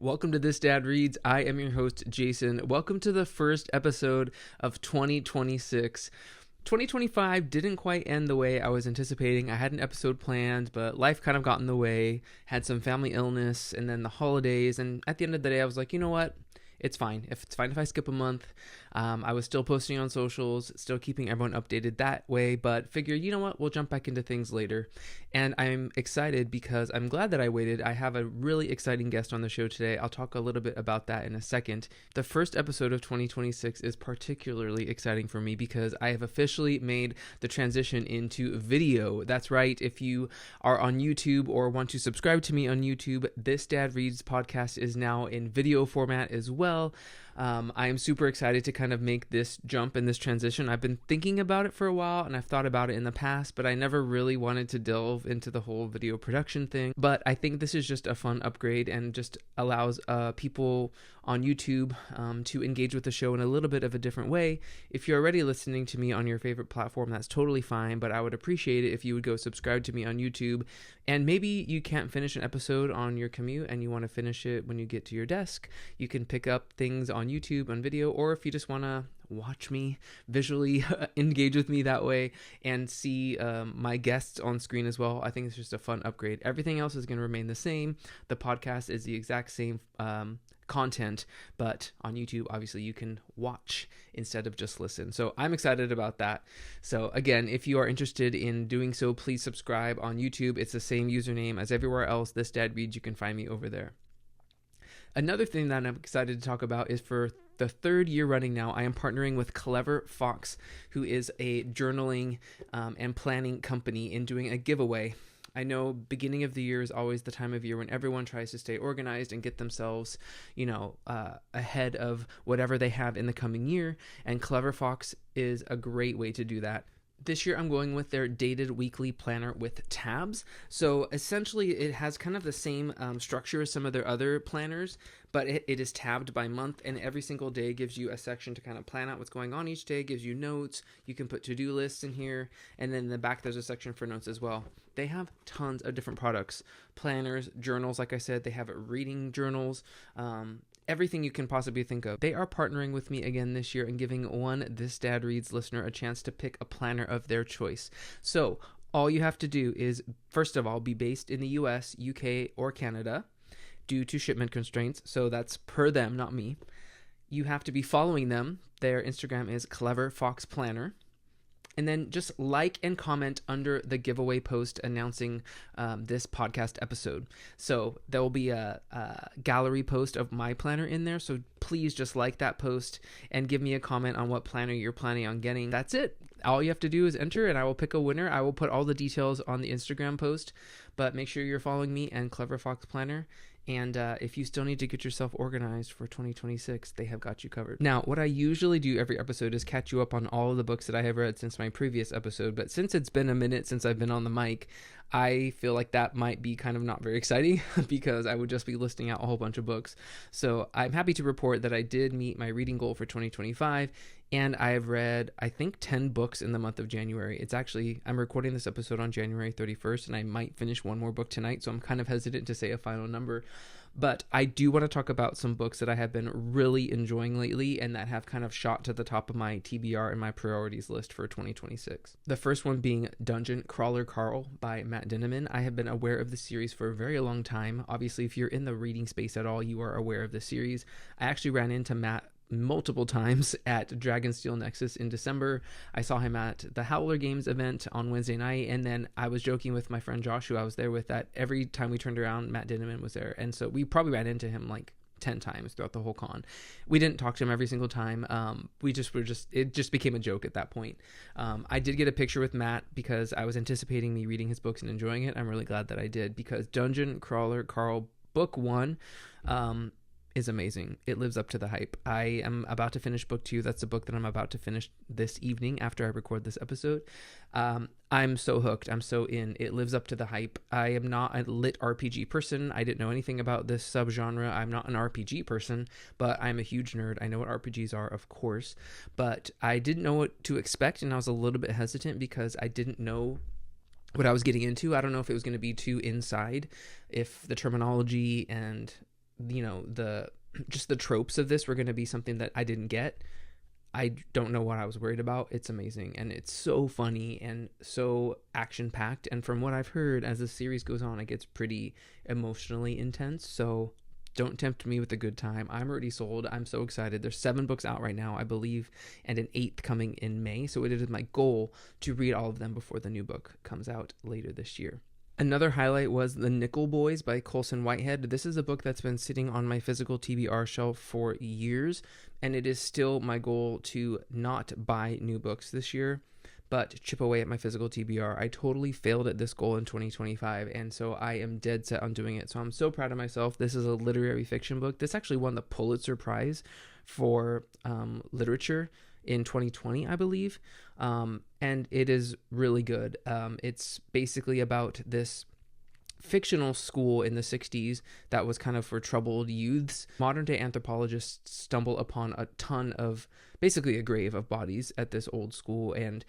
Welcome to This Dad Reads. I am your host, Jason. Welcome to the first episode of 2026. 2025 didn't quite end the way I was anticipating. I had an episode planned, but life kind of got in the way, had some family illness, and then the holidays. And at the end of the day, I was like, you know what? It's fine. It's fine if I skip a month. I was still posting on socials, still keeping everyone updated that way, but figured, you know what, we'll jump back into things later. And I'm excited because I'm glad that I waited. I have a really exciting guest on the show today. I'll talk a little bit about that in a second. The first episode of 2026 is particularly exciting for me because I have officially made the transition into video. That's right. If you are on YouTube or want to subscribe to me on YouTube, This Dad Reads podcast is now in video format as well. I am super excited to kind of make this jump and this transition. I've been thinking about it for a while and I've thought about it in the past, but I never really wanted to delve into the whole video production thing. But I think this is just a fun upgrade and just allows people on YouTube to engage with the show in a little bit of a different way. If you're already listening to me on your favorite platform, that's totally fine, but I would appreciate it if you would go subscribe to me on YouTube. And maybe you can't finish an episode on your commute and you want to finish it when you get to your desk. You can pick up things on YouTube on video, or if you just want to watch me visually, engage with me that way and see my guests on screen as well. I think it's just a fun upgrade. Everything else is going to remain the same. The podcast is the exact same content, but on YouTube, obviously you can watch instead of just listen. So I'm excited about that. So again, if you are interested in doing so, please subscribe on YouTube. It's the same username as everywhere else. This Dad Reads, you can find me over there. Another thing that I'm excited to talk about is for the third year running now, I am partnering with Clever Fox, who is a journaling and planning company, in doing a giveaway. I know beginning of the year is always the time of year when everyone tries to stay organized and get themselves, ahead of whatever they have in the coming year. And Clever Fox is a great way to do that. This year I'm going with their dated weekly planner with tabs. So essentially it has kind of the same structure as some of their other planners, but it is tabbed by month, and every single day gives you a section to kind of plan out what's going on each day, gives you notes. You can put to-do lists in here, and then in the back there's a section for notes as well. They have tons of different products, planners, journals, like I said. They have reading journals, everything you can possibly think of. They are partnering with me again this year and giving one This Dad Reads listener a chance to pick a planner of their choice. So all you have to do is, first of all, be based in the US, UK, or Canada due to shipment constraints. So that's per them, not me. You have to be following them. Their Instagram is Clever Fox Planner. And then just like and comment under the giveaway post announcing this podcast episode. So there will be a gallery post of my planner in there. So please just like that post and give me a comment on what planner you're planning on getting. That's it. All you have to do is enter and I will pick a winner. I will put all the details on the Instagram post, but make sure you're following me and Clever Fox Planner. And if you still need to get yourself organized for 2026, they have got you covered. Now, what I usually do every episode is catch you up on all of the books that I have read since my previous episode. But since it's been a minute since I've been on the mic, I feel like that might be kind of not very exciting because I would just be listing out a whole bunch of books. So I'm happy to report that I did meet my reading goal for 2025. And I have read, I think, 10 books in the month of January. It's actually, I'm recording this episode on January 31st, and I might finish one more book tonight, so I'm kind of hesitant to say a final number. But I do want to talk about some books that I have been really enjoying lately and that have kind of shot to the top of my TBR and my priorities list for 2026. The first one being Dungeon Crawler Carl by Matt Dinniman. I have been aware of the series for a very long time. Obviously, if you're in the reading space at all, you are aware of the series. I actually ran into Matt multiple times at Dragonsteel Nexus in December. I saw him at the Howler Games event on Wednesday night, and then I was joking with my friend Josh, who I was there with, that every time we turned around, Matt Dinniman was there. And so we probably ran into him like 10 times throughout the whole con. We didn't talk to him every single time. It just became a joke at that point. I did get a picture with Matt because I was anticipating me reading his books and enjoying it. I'm really glad that I did, because Dungeon Crawler Carl Book 1 is amazing. It lives up to the hype. I am about to finish book 2. That's the book that I'm about to finish this evening after I record this episode. I'm so hooked. I'm so in. It lives up to the hype. I am not a lit RPG person. I didn't know anything about this subgenre. I'm not an RPG person, but I'm a huge nerd. I know what RPGs are, of course, but I didn't know what to expect, and I was a little bit hesitant because I didn't know what I was getting into. I don't know if it was going to be too inside, if the terminology and the just the tropes of this were going to be something that I didn't get, I don't know what I was worried about. It's amazing, and it's so funny and so action-packed, and from what I've heard, as the series goes on, it gets pretty emotionally intense, so don't tempt me with a good time. I'm already sold. I'm so excited. There's 7 books out right now, I believe, and an 8th coming in May, so it is my goal to read all of them before the new book comes out later this year. Another highlight was The Nickel Boys by Colson Whitehead. This is a book that's been sitting on my physical TBR shelf for years, and it is still my goal to not buy new books this year, but chip away at my physical TBR. I totally failed at this goal in 2025, and so I am dead set on doing it. So I'm so proud of myself. This is a literary fiction book. This actually won the Pulitzer Prize for literature in 2020, I believe, and it is really good. It's basically about this fictional school in the 60s that was kind of for troubled youths. Modern day anthropologists stumble upon a ton of, basically a grave of bodies at this old school, and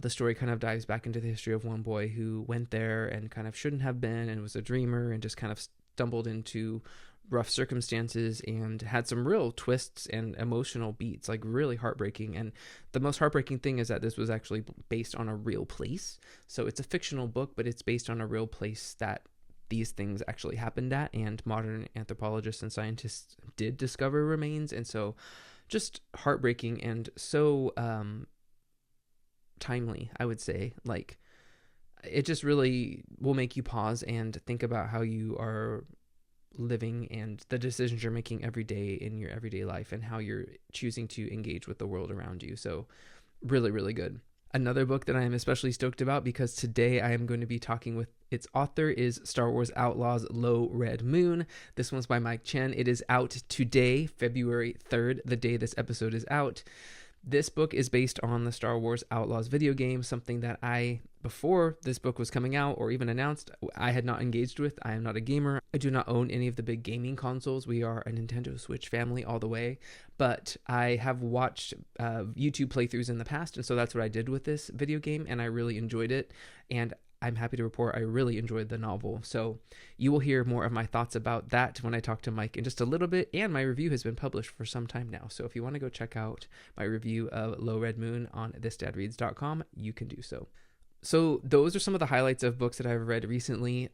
the story kind of dives back into the history of one boy who went there and kind of shouldn't have been and was a dreamer and just kind of stumbled into rough circumstances and had some real twists and emotional beats, like really heartbreaking. And the most heartbreaking thing is that this was actually based on a real place. So it's a fictional book, but it's based on a real place that these things actually happened at, and modern anthropologists and scientists did discover remains. And so just heartbreaking and so timely, I would say. Like, it just really will make you pause and think about how you are living and the decisions you're making every day in your everyday life and how you're choosing to engage with the world around you. So really, really good. Another book that I am especially stoked about, because today I am going to be talking with its author, is Star Wars Outlaws Low Red Moon. This one's by Mike Chen. It is out today, February 3rd, the day this episode is out. This book is based on the Star Wars Outlaws video game, something that before this book was coming out or even announced, I had not engaged with. I am not a gamer. I do not own any of the big gaming consoles. We are a Nintendo Switch family all the way, but I have watched YouTube playthroughs in the past, and so that's what I did with this video game, and I really enjoyed it, and I'm happy to report I really enjoyed the novel. So you will hear more of my thoughts about that when I talk to Mike in just a little bit, and my review has been published for some time now. So if you want to go check out my review of Low Red Moon on thisdadreads.com, you can do so. So those are some of the highlights of books that I've read recently.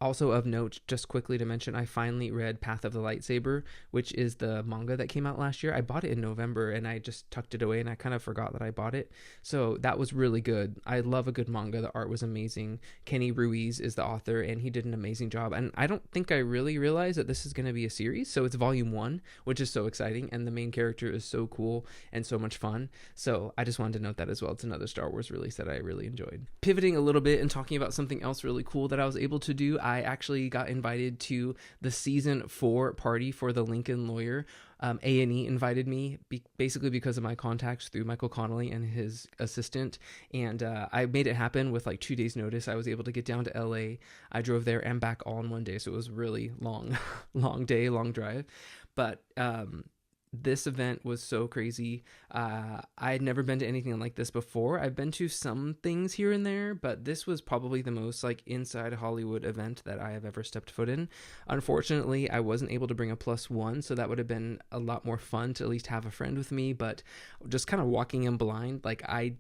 Also of note, just quickly to mention, I finally read Path of the Lightsaber, which is the manga that came out last year. I bought it in November and I just tucked it away and I kind of forgot that I bought it. So that was really good. I love a good manga. The art was amazing. Kenny Ruiz is the author and he did an amazing job. And I don't think I really realized that this is going to be a series. So it's volume 1, which is so exciting. And the main character is so cool and so much fun. So I just wanted to note that as well. It's another Star Wars release that I really enjoyed. Pivoting a little bit and talking about something else really cool that I was able to do, I actually got invited to the season 4 party for The Lincoln Lawyer. A&E invited me basically because of my contacts through Michael Connolly and his assistant, and I made it happen with like 2 days notice. I was able to get down to LA. I drove there and back all in one day, so it was really long day, long drive, but this event was so crazy. I had never been to anything like this before. I've been to some things here and there, but this was probably the most like inside Hollywood event that I have ever stepped foot in. Unfortunately, I wasn't able to bring a +1, so that would have been a lot more fun to at least have a friend with me, but just kind of walking in blind, like I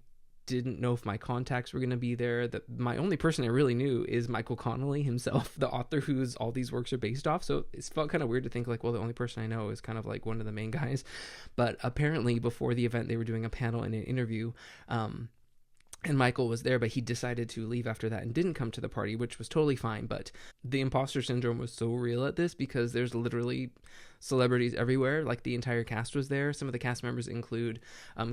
didn't know if my contacts were going to be there. My only person I really knew is Michael Connolly himself, the author whose all these works are based off. So it felt kind of weird to think like, well, the only person I know is kind of like one of the main guys. But apparently before the event, they were doing a panel and an interview. And Michael was there, but he decided to leave after that and didn't come to the party, which was totally fine. But the imposter syndrome was so real at this because there's literally celebrities everywhere. Like the entire cast was there. Some of the cast members include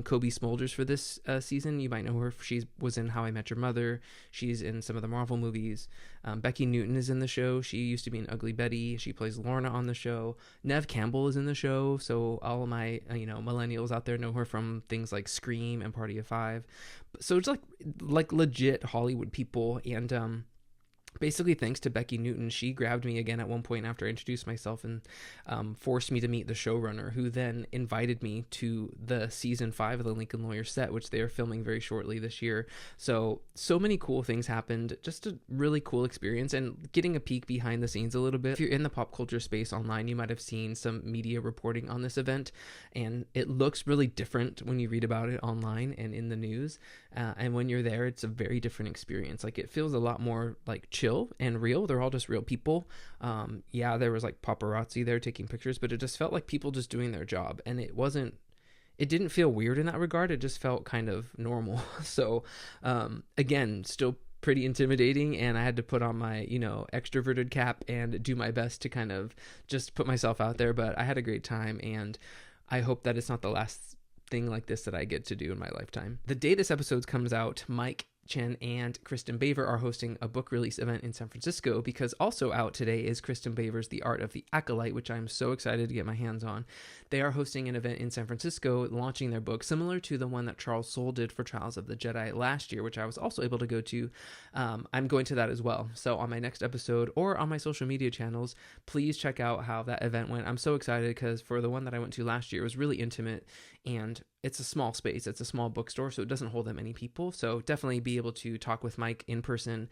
Kobe Smulders for this season. You might know her. She was in How I Met Your Mother. She's in some of the Marvel movies. Becky Newton is in the show. She used to be in Ugly Betty. She plays Lorna on the show. Nev Campbell is in the show. So all of my millennials out there know her from things like Scream and Party of Five. So it's like legit Hollywood people, and basically thanks to Becky Newton, she grabbed me again at one point after I introduced myself and forced me to meet the showrunner, who then invited me to the season 5 of the Lincoln Lawyer set, which they are filming very shortly this year. So many cool things happened. Just a really cool experience and getting a peek behind the scenes a little bit. If you're in the pop culture space online, you might have seen some media reporting on this event, and it looks really different when you read about it online and in the news. And when you're there, it's a very different experience. Like, it feels a lot more like chill and real. They're all just real people. Yeah, there was like paparazzi there taking pictures, but it just felt like people just doing their job. And it didn't feel weird in that regard. It just felt kind of normal. So, again, still pretty intimidating, and I had to put on my, extroverted cap and do my best to kind of just put myself out there. But I had a great time, and I hope that it's not the last thing like this that I get to do in my lifetime. The day this episode comes out, Mike Chen and Kristen Baver are hosting a book release event in San Francisco, because also out today is Kristen Baver's The Art of the Acolyte, which I'm so excited to get my hands on. They are hosting an event in San Francisco, launching their book, similar to the one that Charles Soule did for Trials of the Jedi last year, which I was also able to go to. I'm going to that as well. So on my next episode or on my social media channels, please check out how that event went. I'm so excited because for the one that I went to last year, it was really intimate, and it's a small space. It's a small bookstore, so it doesn't hold that many people. So definitely be able to talk with Mike in person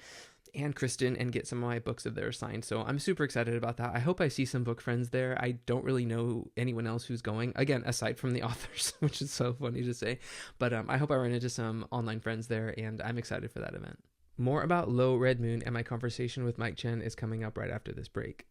and Kristen and get some of my books of theirs signed. So I'm super excited about that. I hope I see some book friends there. I don't really know anyone else who's going, again, aside from the authors, which is so funny to say. But I hope I run into some online friends there, and I'm excited for that event. More about Low Red Moon and my conversation with Mike Chen is coming up right after this break.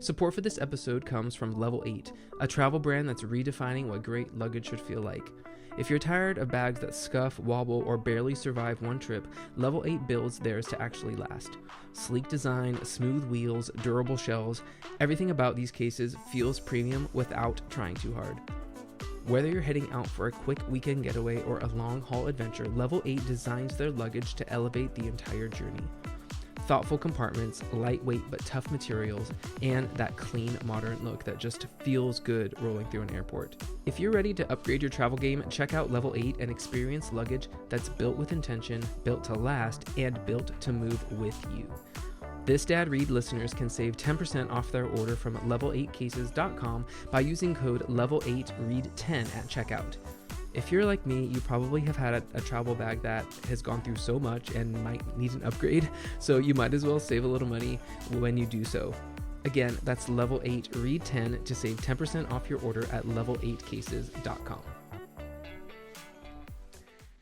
Support for this episode comes from Level 8, a travel brand that's redefining what great luggage should feel like. If you're tired of bags that scuff, wobble, or barely survive one trip, Level 8 builds theirs to actually last. Sleek design, smooth wheels, durable shells, everything about these cases feels premium without trying too hard. Whether you're heading out for a quick weekend getaway or a long-haul adventure, Level 8 designs their luggage to elevate the entire journey. Thoughtful compartments, lightweight but tough materials, and that clean, modern look that just feels good rolling through an airport. If you're ready to upgrade your travel game, check out Level 8 and experience luggage that's built with intention, built to last, and built to move with you. This Dad Read listeners can save 10% off their order from level8cases.com by using code level8read10 at checkout. If you're like me, you probably have had a travel bag that has gone through so much and might need an upgrade, so you might as well save a little money when you do so. Again, that's level8read10 to save 10% off your order at level8cases.com.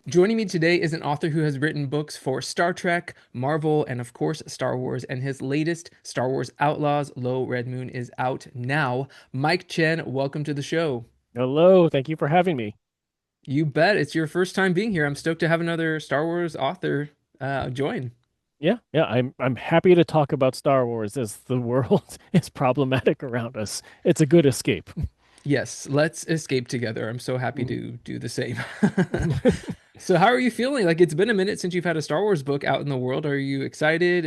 Joining me today is an author who has written books for Star Trek, Marvel, and of course Star Wars, and his latest, Star Wars Outlaws, Low Red Moon, is out now. Mike Chen, welcome to the show. Hello, thank you for having me. You bet. It's your first time being here. I'm stoked to have another Star Wars author join. Yeah, I'm happy to talk about Star Wars as the world is problematic around us. It's a good escape. Yes, let's escape together. I'm so happy to do the same. So how are you feeling? Like, it's been a minute since you've had a Star Wars book out in the world. Are you excited?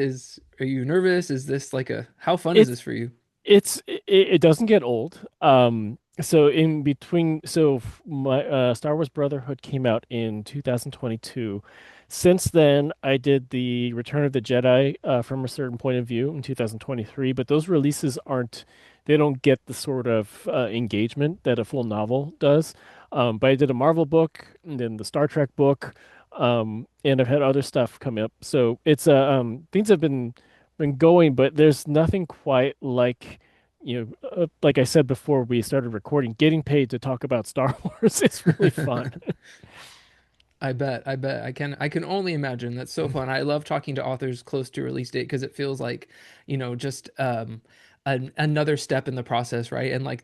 Are you nervous? Is this like how fun is It's this for you? it doesn't get old. So in between, my Star Wars Brotherhood came out in 2022. Since then, I did the Return of the Jedi from a certain point of view in 2023, but those releases they don't get the sort of engagement that a full novel does. But I did a Marvel book and then the Star Trek book, and I've had other stuff come up. So it's things have been going, but there's nothing quite like, like I said before we started recording, getting paid to talk about Star Wars is really fun. I bet. I can only imagine. That's so fun. I love talking to authors close to release date because it feels like, just another step in the process, right? And like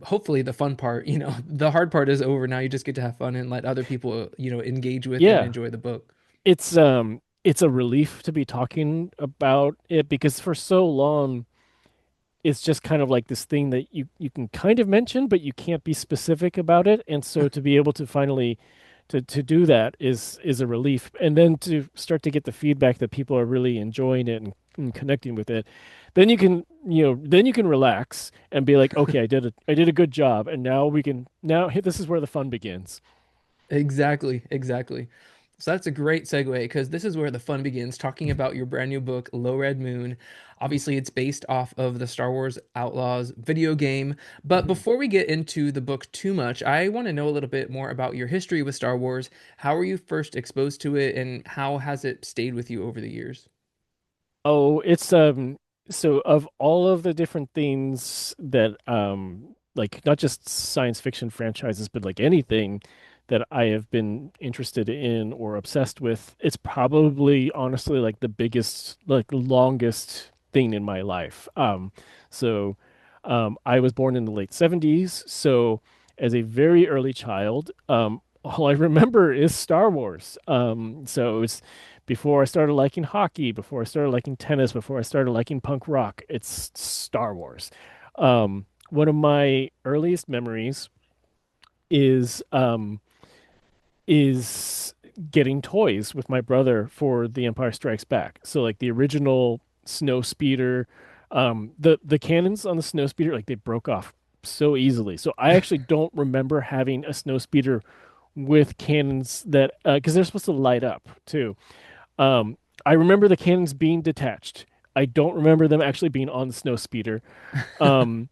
hopefully the fun part, the hard part is over. Now you just get to have fun and let other people, engage with and Yeah, enjoy the book. it's a relief to be talking about it because for so long it's just kind of like this thing that you can kind of mention, but you can't be specific about it. And so to be able to finally to do that is a relief. And then to start to get the feedback that people are really enjoying it and connecting with it, then you can relax and be like, okay, I did a good job. And now this is where the fun begins. Exactly. So that's a great segue because this is where the fun begins, talking about your brand new book, Low Red Moon. Obviously, it's based off of the Star Wars Outlaws video game. But Mhm. before we get into the book too much, I want to know a little bit more about your history with Star Wars. How were you first exposed to it, and how has it stayed with you over the years? Oh, it's so of all of the different things that like not just science fiction franchises, but like anything that I have been interested in or obsessed with, it's probably honestly like the biggest, like longest thing in my life. So I was born in the late 70s, so as a very early child, all I remember is Star Wars. So it's before I started liking hockey, before I started liking tennis, before I started liking punk rock, it's Star Wars. One of my earliest memories is is getting toys with my brother for The Empire Strikes Back. So like the original snow speeder, the cannons on the snow speeder, like they broke off so easily. So I actually don't remember having a snow speeder with cannons that because they're supposed to light up too. I remember the cannons being detached. I don't remember them actually being on the snow speeder. Um,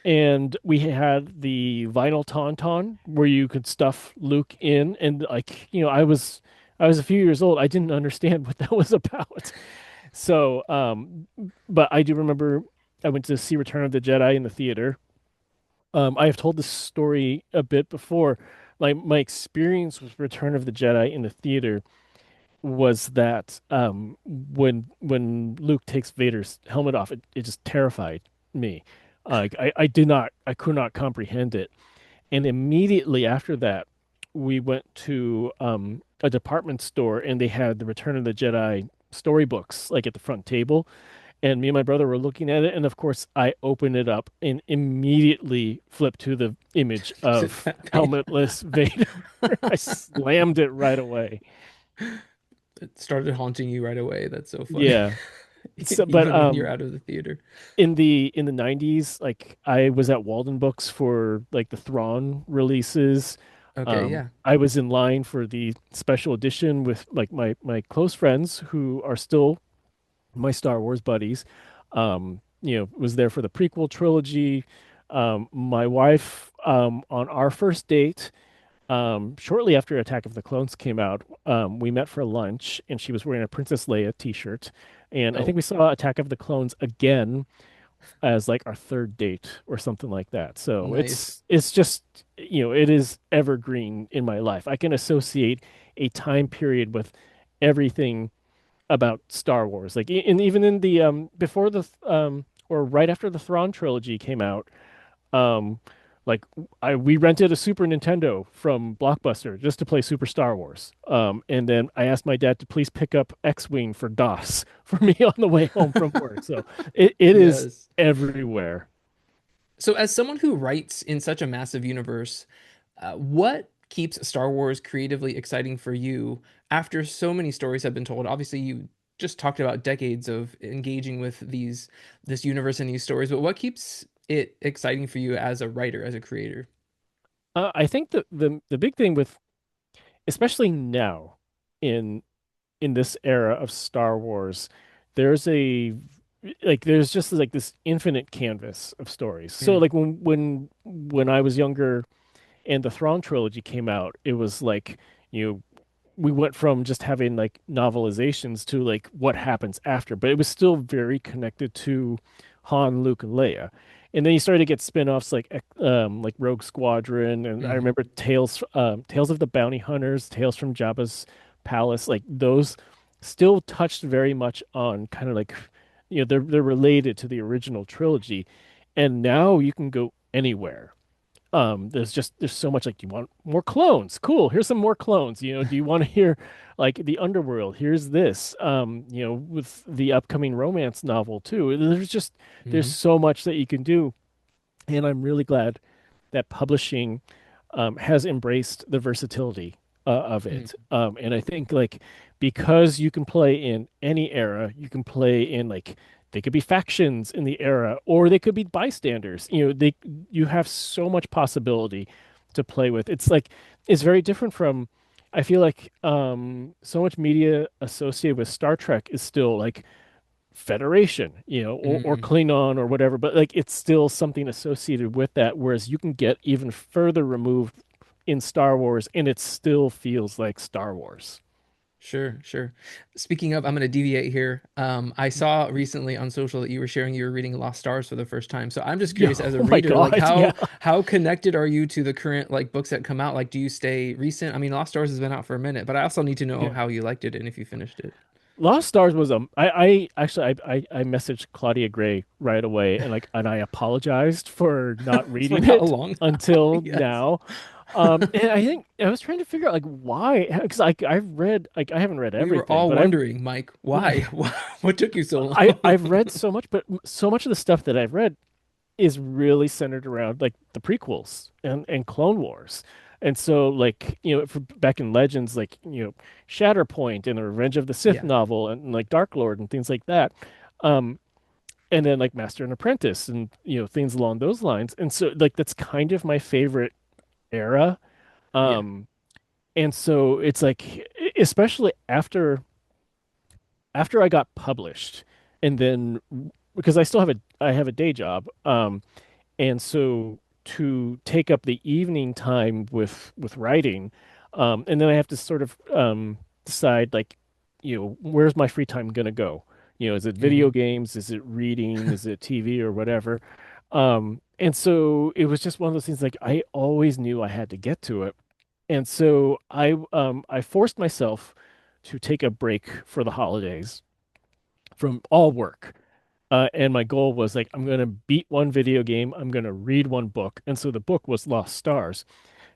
and we had the vinyl tauntaun where you could stuff Luke in, and like I was a few years old. I didn't understand what that was about. So, but I do remember I went to see Return of the Jedi in the theater. I have told this story a bit before. Like my experience with Return of the Jedi in the theater was that when Luke takes Vader's helmet off, it just terrified me. I could not comprehend it. And immediately after that, we went to a department store and they had the Return of the Jedi storybooks like at the front table. And me and my brother were looking at it, and of course, I opened it up and immediately flipped to the image Is of that pain? helmetless Vader. I slammed it right away. It started haunting you right away. That's so funny. Yeah. So, but Even when you're out of the theater. in the 90s, like I was at Walden Books for like the Thrawn releases. Okay, yeah. I was in line for the special edition with like my close friends who are still my Star Wars buddies. Was there for the prequel trilogy. My wife, on our first date, shortly after Attack of the Clones came out, we met for lunch, and she was wearing a Princess Leia t-shirt. And I think Oh, we saw Attack of the Clones again as like our third date or something like that. So nice. it's just, it is evergreen in my life. I can associate a time period with everything about Star Wars. Like and even in the before the or right after the Thrawn trilogy came out, um like I we rented a Super Nintendo from Blockbuster just to play Super Star Wars. And then I asked my dad to please pick up X-Wing for DOS for me on the way home from work. So it is Yes. everywhere. So, as someone who writes in such a massive universe, what keeps Star Wars creatively exciting for you after so many stories have been told? Obviously, you just talked about decades of engaging with this universe and these stories, but what keeps it exciting for you as a writer, as a creator? I think the big thing with especially now in in this era of Star Wars, there's a there's just like this infinite canvas of stories. So Mm, like when I was younger and the Thrawn trilogy came out, it was like, you know, we went from just having like novelizations to like what happens after, but it was still very connected to Han, Luke, and Leia. And then you started to get spin-offs like Rogue Squadron, and I mhm, remember Tales of the Bounty Hunters, Tales from Jabba's Palace, like those still touched very much on kind of like, they're related to the original trilogy. And now you can go anywhere. There's so much like, do you want more clones? Cool, here's some more clones. Do you want to hear like the underworld? Here's this. With the upcoming romance novel too. There's mhm, so much that you can do, and I'm really glad that publishing has embraced the versatility of mhm, it. And I think like because you can play in any era, you can play in like they could be factions in the era, or they could be bystanders. You have so much possibility to play with. It's very different from. I feel like so much media associated with Star Trek is still like Federation, or Mm, Klingon or whatever, but like it's still something associated with that, whereas you can get even further removed in Star Wars and it still feels like Star Wars. sure, sure. Speaking of, I'm going to deviate here. I saw recently on social that you were sharing you were reading Lost Stars for the first time. So I'm just Yeah, curious, as a oh my reader, like God, yeah. how connected are you to the current like books that come out? Like, do you stay recent? I mean, Lost Stars has been out for a minute, but I also need to know Yeah. how you liked it and if you finished it. Lost Stars was I actually I messaged Claudia Gray right away and I apologized for not For reading how it long? until Yes. now. And I think I was trying to figure out like why, because I've read, like, I haven't read We were everything, all but I've wondering, Mike, why? What took you so long? I've read so much, but so much of the stuff that I've read is really centered around like the prequels and Clone Wars. And so like, back in Legends, like, Shatterpoint and the Revenge of the Sith Yeah. novel and like Dark Lord and things like that. Um, and then like Master and Apprentice and things along those lines. And so like that's kind of my favorite era. Yeah. Um, and so it's like, especially after I got published, and then because I have a day job, and so to take up the evening time with writing, and then I have to sort of decide like, where's my free time gonna go? Is it Hmm. video games? Is it reading? Is it TV or whatever? And so it was just one of those things like I always knew I had to get to it. And so I forced myself to take a break for the holidays from all work. And my goal was like, I'm going to beat one video game, I'm going to read one book. And so the book was Lost Stars.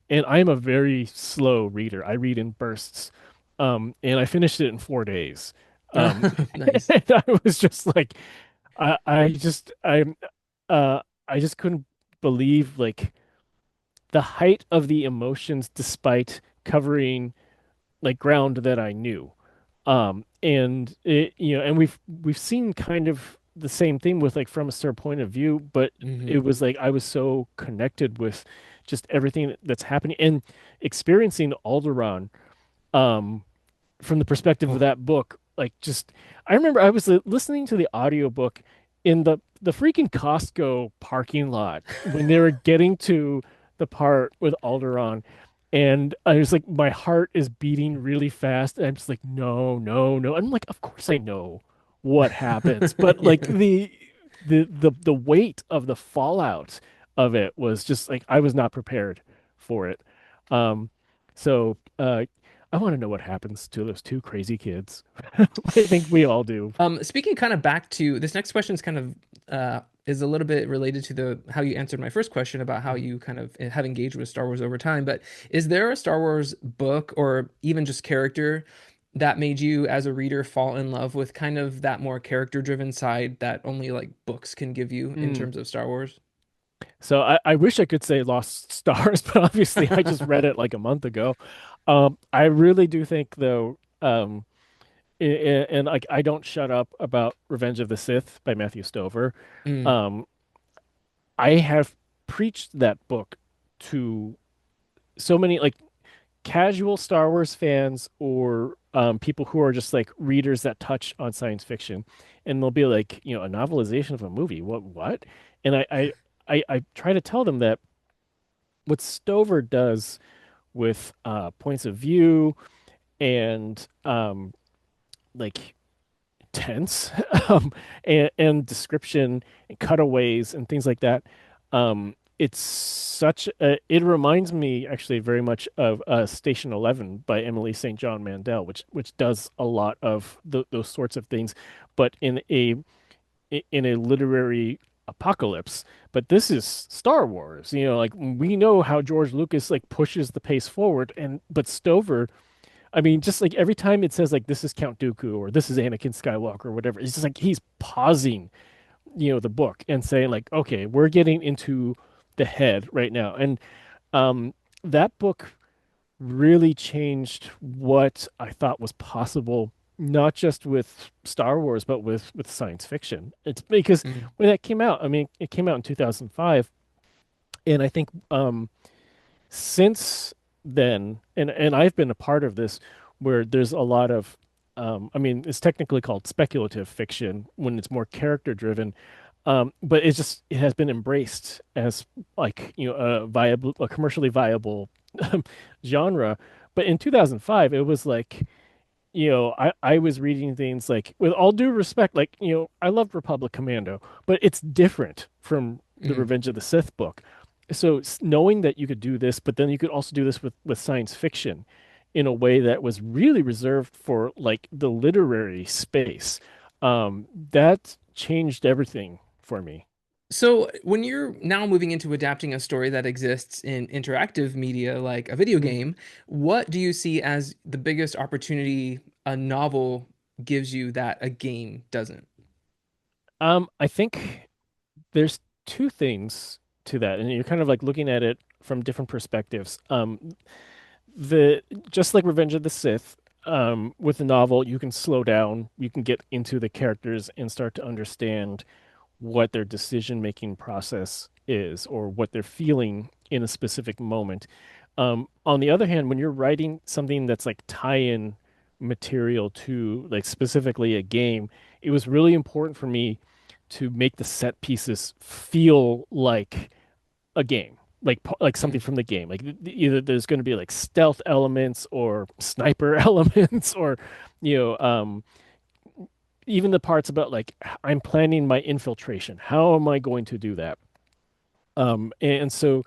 And I'm a very slow reader. I read in bursts. And I finished it in 4 days. Nice. And I was just like, I just, I just couldn't believe like the height of the emotions despite covering like ground that I knew. And and we've seen kind of the same thing with like From a Certain Point of View, but Hmm. it was like I was so connected with just everything that's happening and experiencing Alderaan. Um, from the perspective of Oh. that book, like just I remember I was listening to the audiobook in the freaking Costco parking lot when they were getting to the part with Alderaan. And I was like, my heart is beating really fast. And I'm just like, no, no, no. I'm like, of course I know what happens, but like Yeah. the weight of the fallout of it was just like I was not prepared for it. Um, so I want to know what happens to those two crazy kids. I think we all do. Speaking kind of back to this next question is kind of is a little bit related to the how you answered my first question about how Mhm. you kind of have engaged with Star Wars over time. But is there a Star Wars book or even just character that made you as a reader fall in love with kind of that more character driven side that only like books can give you in Mm. terms of Star Wars? So I wish I could say Lost Stars, but obviously I just read it like a month ago. I really do think though, and like I don't shut up about Revenge of the Sith by Matthew Stover. Mm, Um, I have preached that book to so many like casual Star Wars fans or people who are just like readers that touch on science fiction, and they'll be like, a novelization of a movie. What? And I try to tell them that what Stover does with points of view and like tense and description and cutaways and things like that. It's such a, it reminds me actually very much of Station 11 by Emily St. John Mandel, which does a lot of those sorts of things, but in a literary apocalypse. But this is Star Wars, like we know how George Lucas like pushes the pace forward, and but Stover, I mean, just like every time it says like this is Count Dooku or this is Anakin Skywalker or whatever, it's just like he's pausing, the book and saying like, okay, we're getting into the head right now. And um that book really changed what I thought was possible, not just with Star Wars, but with science fiction. It's because mm, when that came out, I mean, it came out in 2005, and I think since then, and I've been a part of this, where there's a lot of, I mean, it's technically called speculative fiction when it's more character driven, but it has been embraced as like, a commercially viable genre. But in 2005, it was like, I was reading things like, with all due respect, like, I loved Republic Commando, but it's different from the Mm. Revenge of the Sith book. So knowing that you could do this, but then you could also do this with science fiction in a way that was really reserved for like the literary space, that changed everything for me. So, when you're now moving into adapting a story that exists in interactive media like a video Mm. game, what do you see as the biggest opportunity a novel gives you that a game doesn't? I think there's two things to that, and you're kind of like looking at it from different perspectives. The Just like Revenge of the Sith, with the novel, you can slow down, you can get into the characters and start to understand what their decision-making process is or what they're feeling in a specific moment. On the other hand, when you're writing something that's like tie-in material to like specifically a game, it was really important for me to make the set pieces feel like a game, like something Mm. from the game. Like either there's going to be like stealth elements or sniper elements, or you know, um, even the parts about like I'm planning my infiltration. How am I going to do that? And so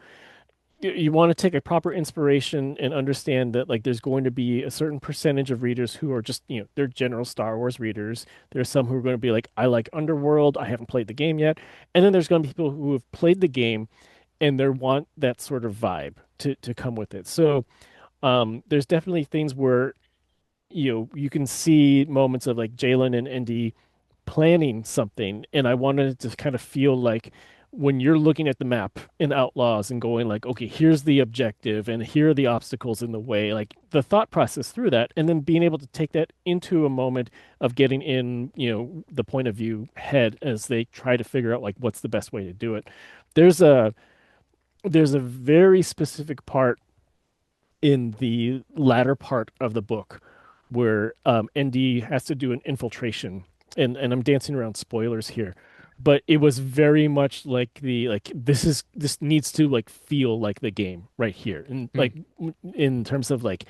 you want to take a proper inspiration and understand that like there's going to be a certain percentage of readers who are just, they're general Star Wars readers. There's some who are going to be like, I like Underworld, I haven't played the game yet. And then there's going to be people who have played the game and they want that sort of vibe to come with it. So there's definitely things where you can see moments of like Jalen and Indy planning something, and I wanted it to kind of feel like when you're looking at the map in Outlaws and going like, okay, here's the objective and here are the obstacles in the way, like the thought process through that, and then being able to take that into a moment of getting in, the point of view head as they try to figure out like what's the best way to do it. There's a there's a very specific part in the latter part of the book where ND has to do an infiltration, and I'm dancing around spoilers here, but it was very much like this needs to like feel like the game right here, and like Mm. in terms of like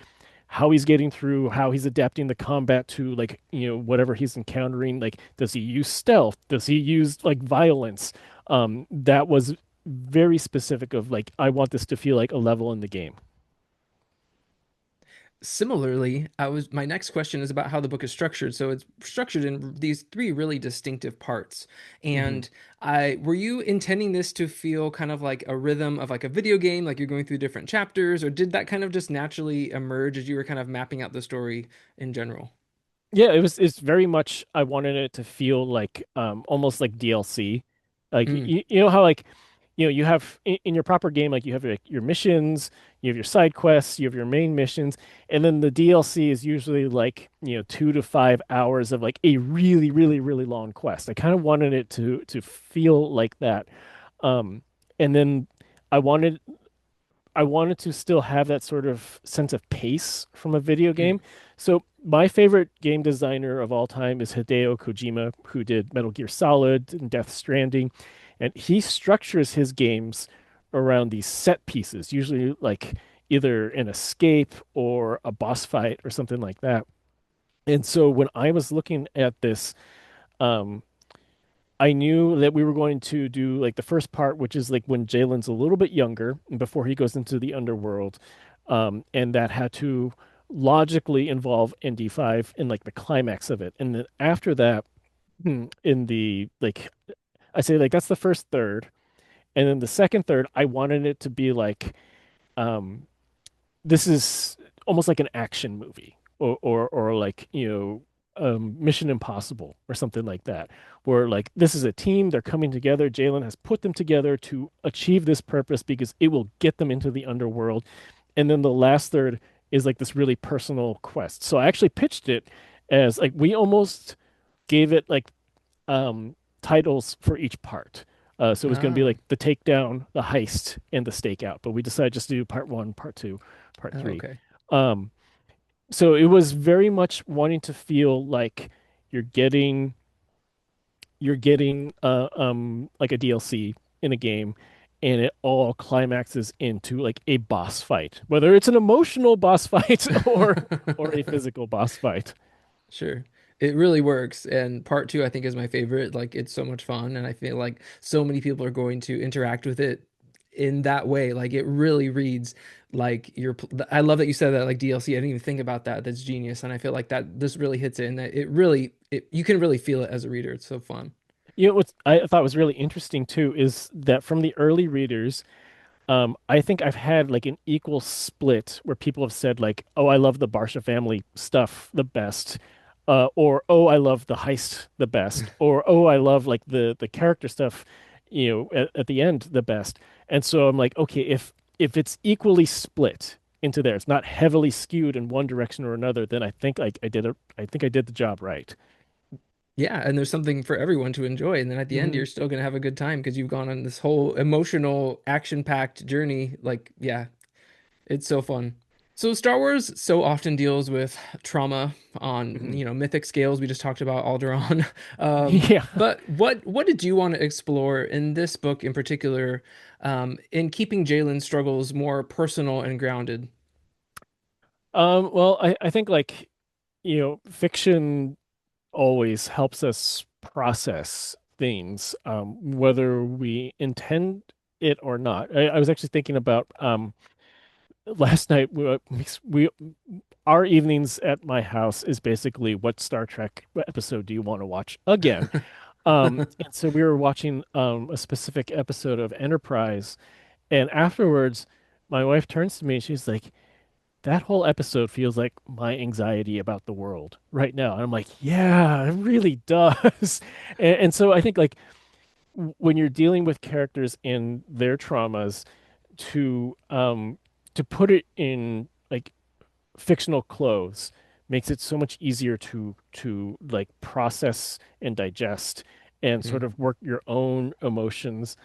how he's getting through, how he's adapting the combat to like whatever he's encountering. Like, does he use stealth? Does he use like violence? That was very specific of like I want this to feel like a level in the game. Similarly, my next question is about how the book is structured. So it's structured in these three really distinctive parts. Hmm. And I were you intending this to feel kind of like a rhythm of like a video game, like you're going through different chapters, or did that kind of just naturally emerge as you were kind of mapping out the story in general? Yeah, it's very much I wanted it to feel like almost like DLC. Like Mm. you know how like you have in your proper game, like you have like your missions, you have your side quests, you have your main missions, and then the DLC is usually like 2 to 5 hours of like a really really really long quest. I kind of wanted it to feel like that. Um and then I wanted I wanted to still have that sort of sense of pace from a video Mm. game. So my favorite game designer of all time is Hideo Kojima, who did Metal Gear Solid and Death Stranding, and he structures his games around these set pieces, usually like either an escape or a boss fight or something like that. And so when I was looking at this, um, I knew that we were going to do like the first part, which is like when Jalen's a little bit younger and before he goes into the underworld. And that had to logically involve ND5 in like the climax of it. And then after that, in the like, I say like that's the first third. And then the second third, I wanted it to be like, um, this is almost like an action movie or like Mission Impossible or something like that, where like this is a team, they're coming together, Jalen has put them together to achieve this purpose because it will get them into the underworld. And then the last third is like this really personal quest. So I actually pitched it as like we almost gave it like titles for each part. So it was going to be Oh, like the takedown, the heist, and the stakeout. But we decided just to do part one, part two, part oh, three. okay. Um, so it was very much wanting to feel like you're getting like a DLC in a game, and it all climaxes into like a boss fight, whether it's an emotional boss fight or a physical boss fight. Sure. It really works. And part two, I think, is my favorite. Like, it's so much fun. And I feel like so many people are going to interact with it in that way. Like, it really reads like I love that you said that, like DLC. I didn't even think about that. That's genius. And I feel like that this really hits it and that you can really feel it as a reader. It's so fun. You know what I thought was really interesting too is that from the early readers, I think I've had like an equal split where people have said like, "Oh, I love the Barsha family stuff the best," or "Oh, I love the heist the best," or "Oh, I love like the character stuff, at the end the best." And so I'm like, okay, if it's equally split into there, it's not heavily skewed in one direction or another, then I think like I think I did the job right. Yeah, and there's something for everyone to enjoy. And then at the end, Hmm. you're still gonna have a good time because you've gone on this whole emotional, action-packed journey. Like, yeah, it's so fun. So Star Wars so often deals with trauma on, Hmm. mythic scales. We just talked about Alderaan. Yeah. But what did you want to explore in this book in particular, in keeping Jalen's struggles more personal and grounded? Well, I think like, fiction always helps us process things, whether we intend it or not. I was actually thinking about last night. We our evenings at my house is basically what Star Trek episode do you want to watch again? And so we were watching a specific episode of Enterprise, and afterwards, my wife turns to me and she's like, that whole episode feels like my anxiety about the world right now. And I'm like, yeah, it really does. And so I think like when you're dealing with characters in their traumas, to put it in like fictional clothes makes it so much easier to like process and digest and sort Mhm. of work your own emotions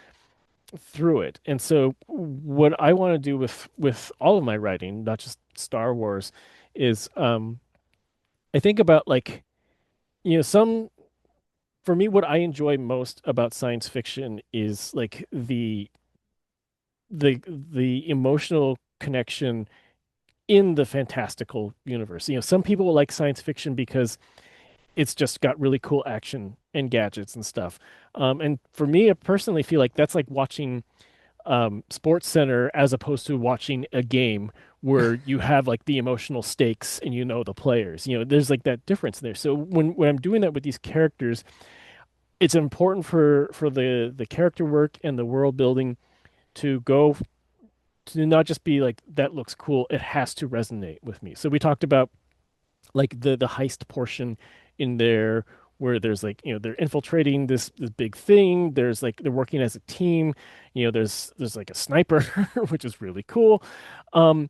through it. And so what I want to do with all of my writing, not just Star Wars, is I think about like, some for me what I enjoy most about science fiction is like the emotional connection in the fantastical universe. Some people like science fiction because it's just got really cool action and gadgets and stuff. And for me, I personally feel like that's like watching Sports Center as opposed to watching a game where you have like the emotional stakes and the players. There's like that difference there. So when I'm doing that with these characters, it's important for the character work and the world building to go to not just be like that looks cool. It has to resonate with me. So we talked about like the heist portion in there where there's like they're infiltrating this big thing. There's like they're working as a team. There's like a sniper which is really cool. um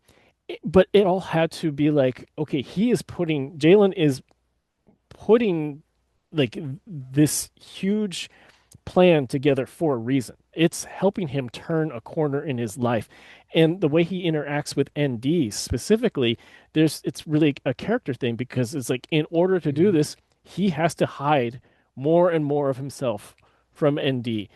but it all had to be like, okay, Jalen is putting like this huge plan together for a reason. It's helping him turn a corner in his life. And the way he interacts with ND specifically, it's really a character thing because it's like in order to do Mhm. this, he has to hide more and more of himself from ND.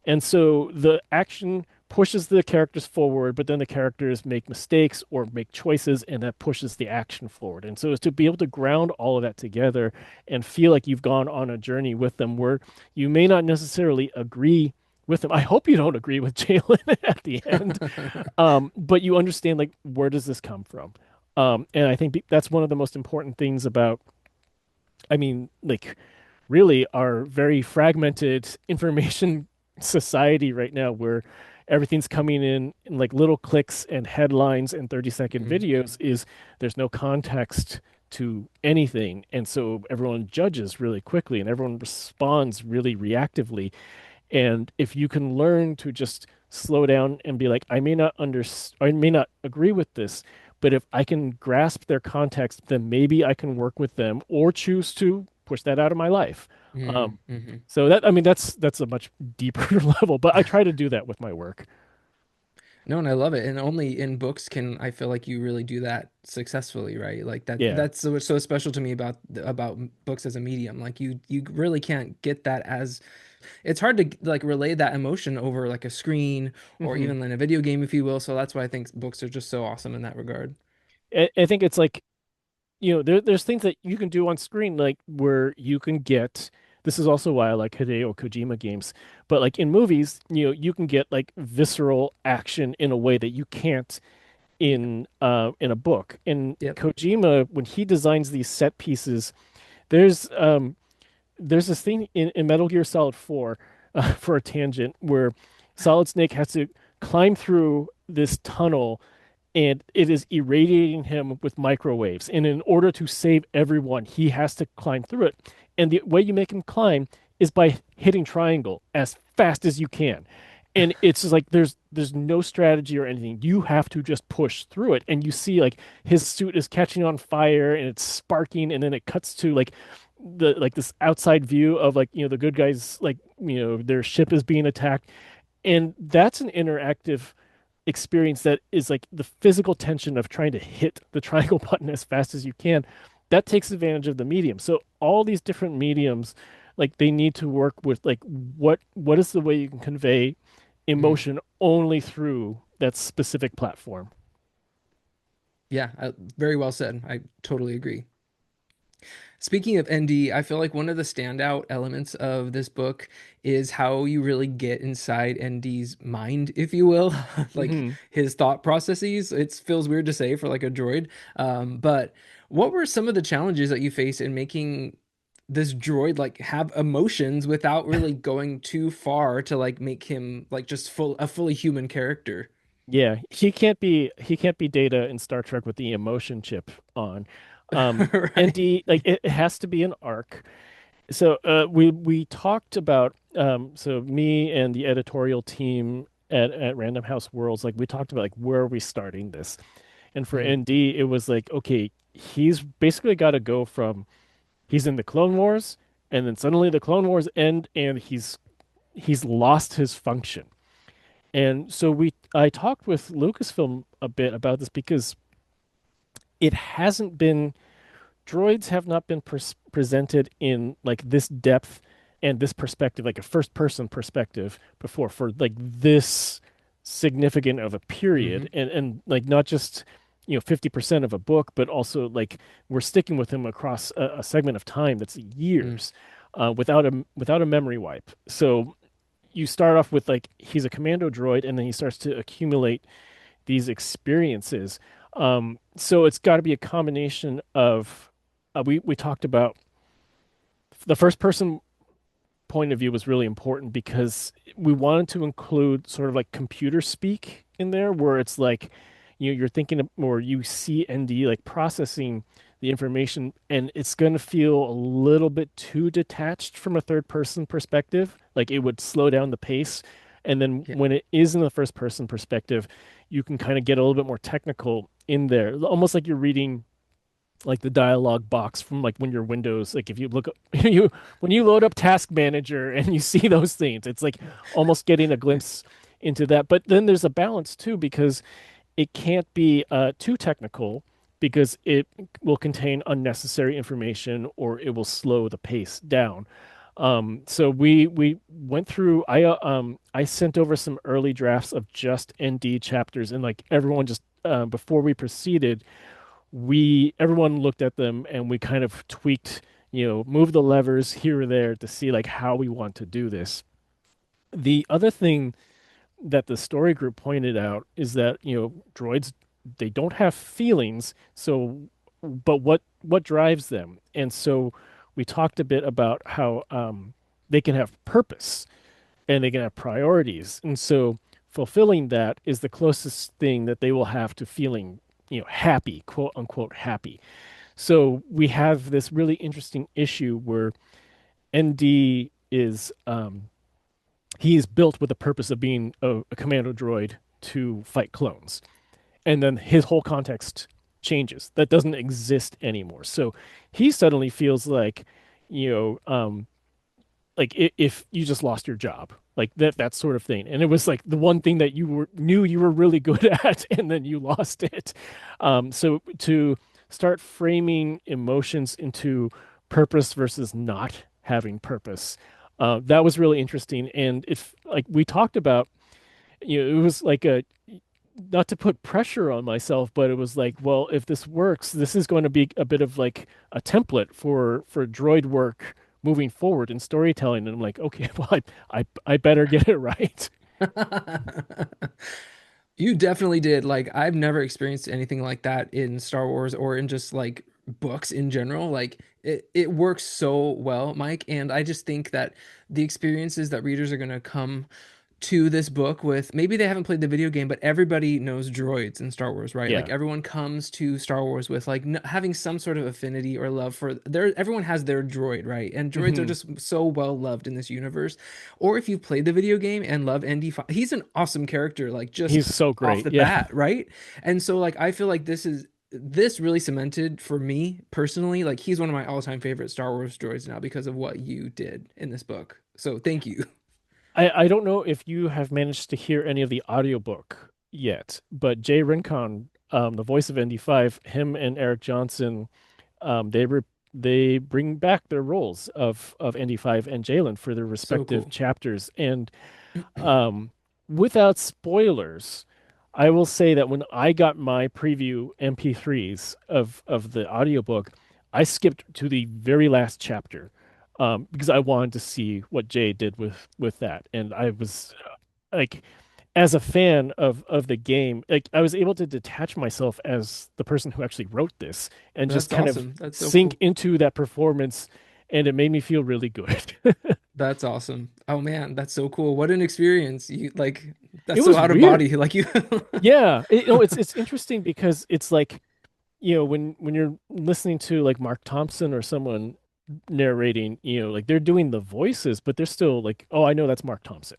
And so the action pushes the characters forward, but then the characters make mistakes or make choices, and that pushes the action forward. And so it's to be able to ground all of that together and feel like you've gone on a journey with them where you may not necessarily agree with them. I hope you don't agree with Jalen at the end, but you understand like where does this come from? And I think that's one of the most important things about, I mean, like really our very fragmented information society right now where everything's coming in like little clicks and headlines and 30-second Mhm. videos is there's no context to anything, and so everyone judges really quickly and everyone responds really reactively. And if you can learn to just slow down and be like, I may not agree with this, but if I can grasp their context, then maybe I can work with them or choose to push that out of my life. Um, Mm-hmm. so that I mean that's a much deeper level, but I try to do that with my work. No, and I love it. And only in books can I feel like you really do that successfully, right? Like Yeah. that's what's so special to me about books as a medium. Like you really can't get that as it's hard to like relay that emotion over like a screen or hmm even in a video game, if you will. So that's why I think books are just so awesome in that regard. I think it's like there's things that you can do on screen, like where you can get. This is also why I like Hideo Kojima games. But like in movies, you can get like visceral action in a way that you can't in a book. In Yep. Kojima, when he designs these set pieces, there's there's this thing in Metal Gear Solid 4, for a tangent, where Solid Snake has to climb through this tunnel and it is irradiating him with microwaves. And in order to save everyone, he has to climb through it. And the way you make him climb is by hitting triangle as fast as you can. And it's just like there's no strategy or anything. You have to just push through it. And you see like his suit is catching on fire and it's sparking, and then it cuts to like this outside view of like the good guys, like their ship is being attacked. And that's an interactive experience that is like the physical tension of trying to hit the triangle button as fast as you can. That takes advantage of the medium. So all these different mediums, like they need to work with like what is the way you can convey Mm. emotion only through that specific platform. Yeah, very well said. I totally agree. Speaking of ND, I feel like one of the standout elements of this book is how you really get inside ND's mind, if you will, like hmm his thought processes. It feels weird to say for like a droid. But what were some of the challenges that you face in making this droid like have emotions without really going too far to like make him like just a fully human character? Yeah, he can't be Data in Star Trek with the emotion chip on. Right. ND, like it has to be an arc. So we talked about so me and the editorial team at Random House Worlds, like we talked about like where are we starting this? And for Mm, ND, it was like, okay, he's basically got to go from he's in the Clone Wars, and then suddenly the Clone Wars end, and he's lost his function. And so I talked with Lucasfilm a bit about this because it hasn't been droids have not been presented in like this depth and this perspective, like a first person perspective before, for like this significant of a period, hmm and like not just 50% of a book, but also like we're sticking with him across a segment of time that's mm, years, without a memory wipe. So you start off with like he's a commando droid, and then he starts to accumulate these experiences. So it's got to be a combination of we talked about the first person point of view was really important because we wanted to include sort of like computer speak in there, where it's like you're thinking of, or you see ND like processing the information, and it's going to feel a little bit too detached from a third person perspective. Like it would slow down the pace. And then yeah. when it is in the first person perspective, you can kind of get a little bit more technical in there, almost like you're reading like the dialogue box from like when your Windows, like if you look up, you when you load up Task Manager and you see those things, it's like almost getting a glimpse into that. But then there's a balance too, because it can't be too technical, because it will contain unnecessary information or it will slow the pace down. So we went through. I sent over some early drafts of just ND chapters, and like everyone just before we proceeded, we everyone looked at them and we kind of tweaked, moved the levers here or there to see like how we want to do this. The other thing that the story group pointed out is that, droids, they don't have feelings, so but what drives them? And so we talked a bit about how they can have purpose and they can have priorities. And so fulfilling that is the closest thing that they will have to feeling, happy, quote unquote happy. So we have this really interesting issue where ND is he is built with the purpose of being a commando droid to fight clones. And then his whole context changes. That doesn't exist anymore. So he suddenly feels like you like if you just lost your job, like that sort of thing. And it was like the one thing that knew you were really good at, and then you lost it. So to start framing emotions into purpose versus not having purpose, that was really interesting. And if like we talked about, it was like a not to put pressure on myself, but it was like, well, if this works, this is going to be a bit of like a template for droid work moving forward in storytelling. And I'm like, okay, well, I better get it right. You definitely did. Like, I've never experienced anything like that in Star Wars or in just like books in general. Like, it works so well, Mike. And I just think that the experiences that readers are going to come to this book with, maybe they haven't played the video game, but everybody knows droids in Star Wars, right? Like Yeah. everyone comes to Star Wars with like having some sort of affinity or love for their, everyone has their droid, right? And droids are Hmm. just so well loved in this universe. Or if you've played the video game and love ND5, he's an awesome character, like just He's so off great. the Yeah. bat, right? And so like I feel like this really cemented for me personally, like he's one of my all-time favorite Star Wars droids now because of what you did in this book. So thank you. I don't know if you have managed to hear any of the audiobook yet, but Jay Rincon, the voice of ND5, him and Eric Johnson, they bring back their roles of ND5 and Jalen for their So respective cool. chapters. And um, without spoilers, I will say that when I got my preview MP3s of the audiobook, I skipped to the very last chapter because I wanted to see what Jay did with that. And I was like, as a fan of the game, like I was able to detach myself as the person who actually wrote this and just That's kind of awesome. That's so sink cool. into that performance, and it made me feel really good. That's awesome. Oh man, that's so cool. What an experience. You like It that's so was out of weird. body. Like you Yeah, it's interesting because it's like, when you're listening to like Mark Thompson or someone narrating, like they're doing the voices, but they're still like, oh, I know that's Mark Thompson.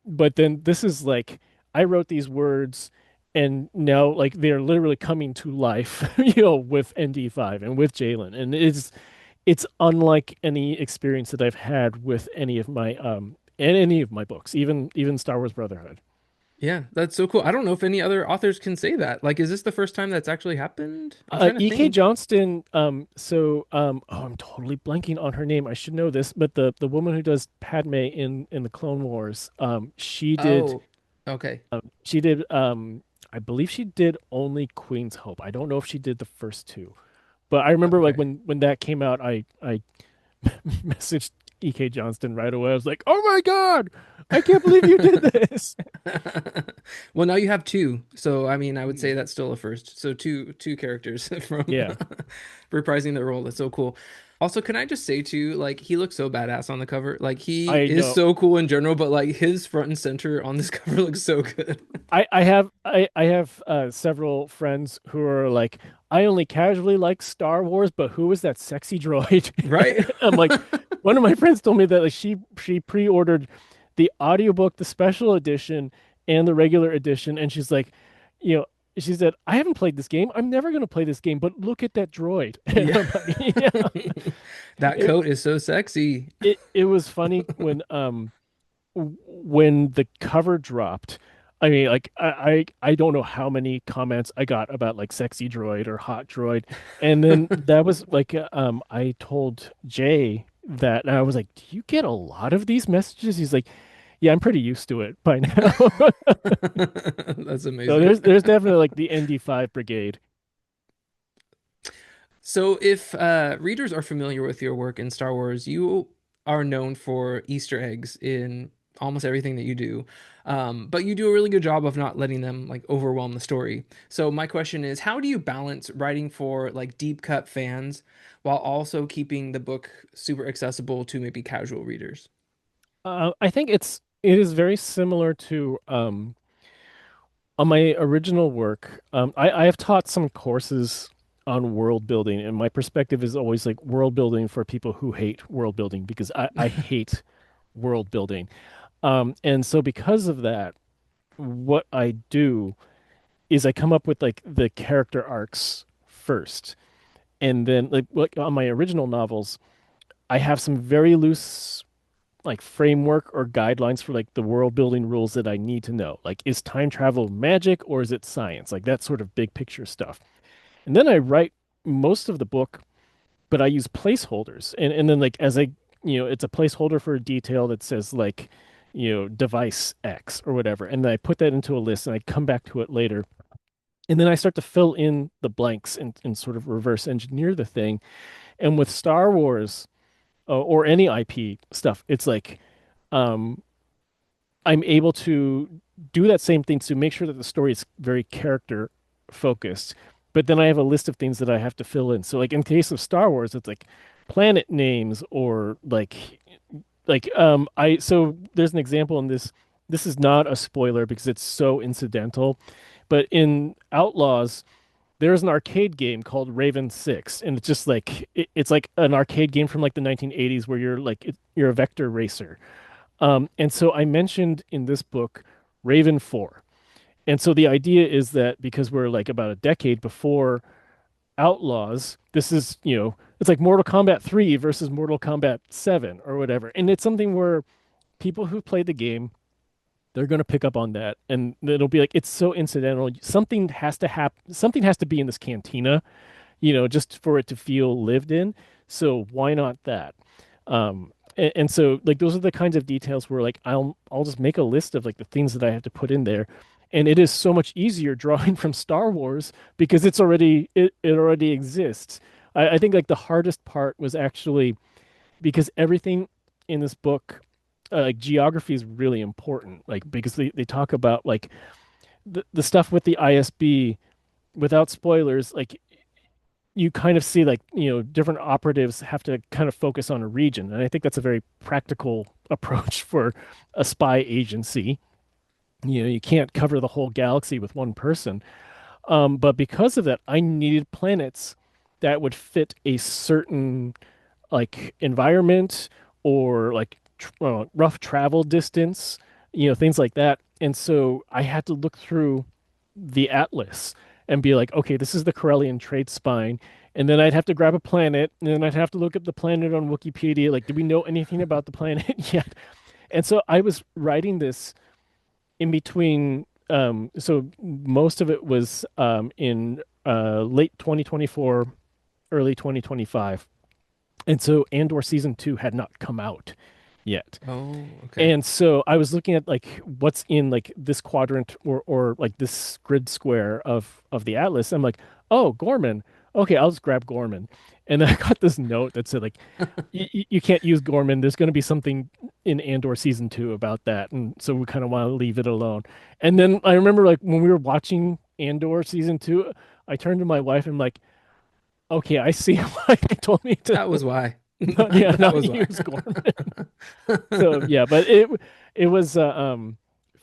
But then this is like I wrote these words, and now like they're literally coming to life, with ND5 and with Jalen, and it's unlike any experience that I've had with any of my books, even Star Wars Brotherhood. Yeah, that's so cool. I don't know if any other authors can say that. Like, is this the first time that's actually happened? I'm trying to E.K. think. Johnston, oh, I'm totally blanking on her name. I should know this, but the woman who does Padme in the Clone Wars, Oh, okay. she did, I believe she did only Queen's Hope. I don't know if she did the first two, but I remember like Okay. when that came out, I messaged E.K. Johnston right away. I was like, "Oh my God, I can't believe you did this." Well, now you have two. So, I mean, I would say Mhm. that's still a first. So two characters from Yeah, reprising their role. That's so cool. Also, can I just say too, like he looks so badass on the cover. Like he I is know. so cool in general, but like his front and center on this cover looks so good. I have several friends who are like, I only casually like Star Wars, but who is that sexy droid? Right? I'm like, one of my friends told me that like she pre-ordered the audiobook, the special edition, and the regular edition, and she's like, you know, she said, I haven't played this game. I'm never gonna play this game, but look at that droid. And Yeah. I'm like, yeah. That It, coat is so sexy. it was funny when the cover dropped. I mean, like I don't know how many comments I got about like sexy droid or hot droid, and then that was like I told Jay that, and I was like, "Do you get a lot of these messages?" He's like, "Yeah, I'm pretty used to it by now." That's So amazing. there's definitely like the ND5 brigade. So, if readers are familiar with your work in Star Wars, you are known for Easter eggs in almost everything that you do. But you do a really good job of not letting them like overwhelm the story. So, my question is, how do you balance writing for like deep cut fans while also keeping the book super accessible to maybe casual readers? I think it is very similar to on my original work. I have taught some courses on world building, and my perspective is always like world building for people who hate world building because I hate world building. And so because of that, what I do is I come up with like the character arcs first, and then like on my original novels. I have some very loose like framework or guidelines for like the world building rules that I need to know. Like, is time travel magic or is it science? Like that sort of big picture stuff. And then I write most of the book, but I use placeholders. And then like as I, it's a placeholder for a detail that says like, device X or whatever. And then I put that into a list and I come back to it later. And then I start to fill in the blanks and sort of reverse engineer the thing. And with Star Wars or any IP stuff, it's like um, I'm able to do that same thing to make sure that the story is very character focused. But then I have a list of things that I have to fill in. So like in case of Star Wars, it's like planet names or I so there's an example in this. This is not a spoiler because it's so incidental, but in Outlaws, there's an arcade game called Raven 6, and it's just like it's like an arcade game from like the 1980s where you're a vector racer. And so I mentioned in this book Raven 4. And so the idea is that because we're like about a decade before Outlaws, this is, it's like Mortal Kombat 3 versus Mortal Kombat 7 or whatever. And it's something where people who played the game, they're going to pick up on that. And it'll be like, it's so incidental. Something has to happen. Something has to be in this cantina, just for it to feel lived in. So why not that? And so like those are the kinds of details where like I'll just make a list of like the things that I have to put in there. And it is so much easier drawing from Star Wars because it already exists. I think like the hardest part was actually because everything in this book, like geography is really important. Like because they talk about like the stuff with the ISB without spoilers, like you kind of see like, different operatives have to kind of focus on a region. And I think that's a very practical approach for a spy agency. You can't cover the whole galaxy with one person. But because of that, I needed planets that would fit a certain like environment or like rough travel distance, things like that. And so I had to look through the atlas and be like, okay, this is the Corellian trade spine. And then I'd have to grab a planet, and then I'd have to look up the planet on Wikipedia. Like, do we know anything about the planet yet? And so I was writing this in between. So most of it was in late 2024, early 2025. And so Andor season 2 had not come out yet. Oh, okay. And so I was looking at like what's in like this quadrant or like this grid square of the atlas. I'm like, oh, Gorman. Okay, I'll just grab Gorman. And then I got this note that said like you can't use Gorman. There's going to be something in Andor season 2 about that, and so we kind of want to leave it alone. And then I remember like when we were watching Andor season 2, I turned to my wife and I'm like, okay, I see why you told me to That was why. yeah, That not was why. use Gorman. So yeah, but it was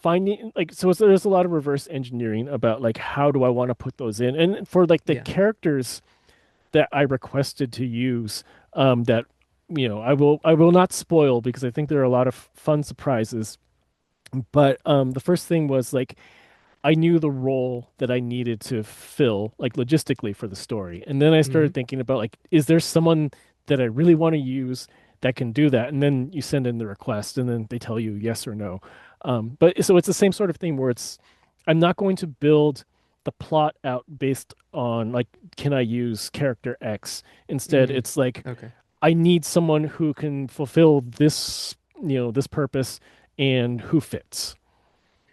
finding like there's a lot of reverse engineering about like how do I want to put those in, and for like the Yeah. characters that I requested to use, that I will not spoil because I think there are a lot of fun surprises. But the first thing was like I knew the role that I needed to fill, like logistically for the story. And then I started Hmm. thinking about like, is there someone that I really want to use that can do that? And then you send in the request and then they tell you yes or no. But so it's the same sort of thing where I'm not going to build the plot out based on like, can I use character X? Instead, Hmm. it's like, Okay. I need someone who can fulfill this purpose and who fits.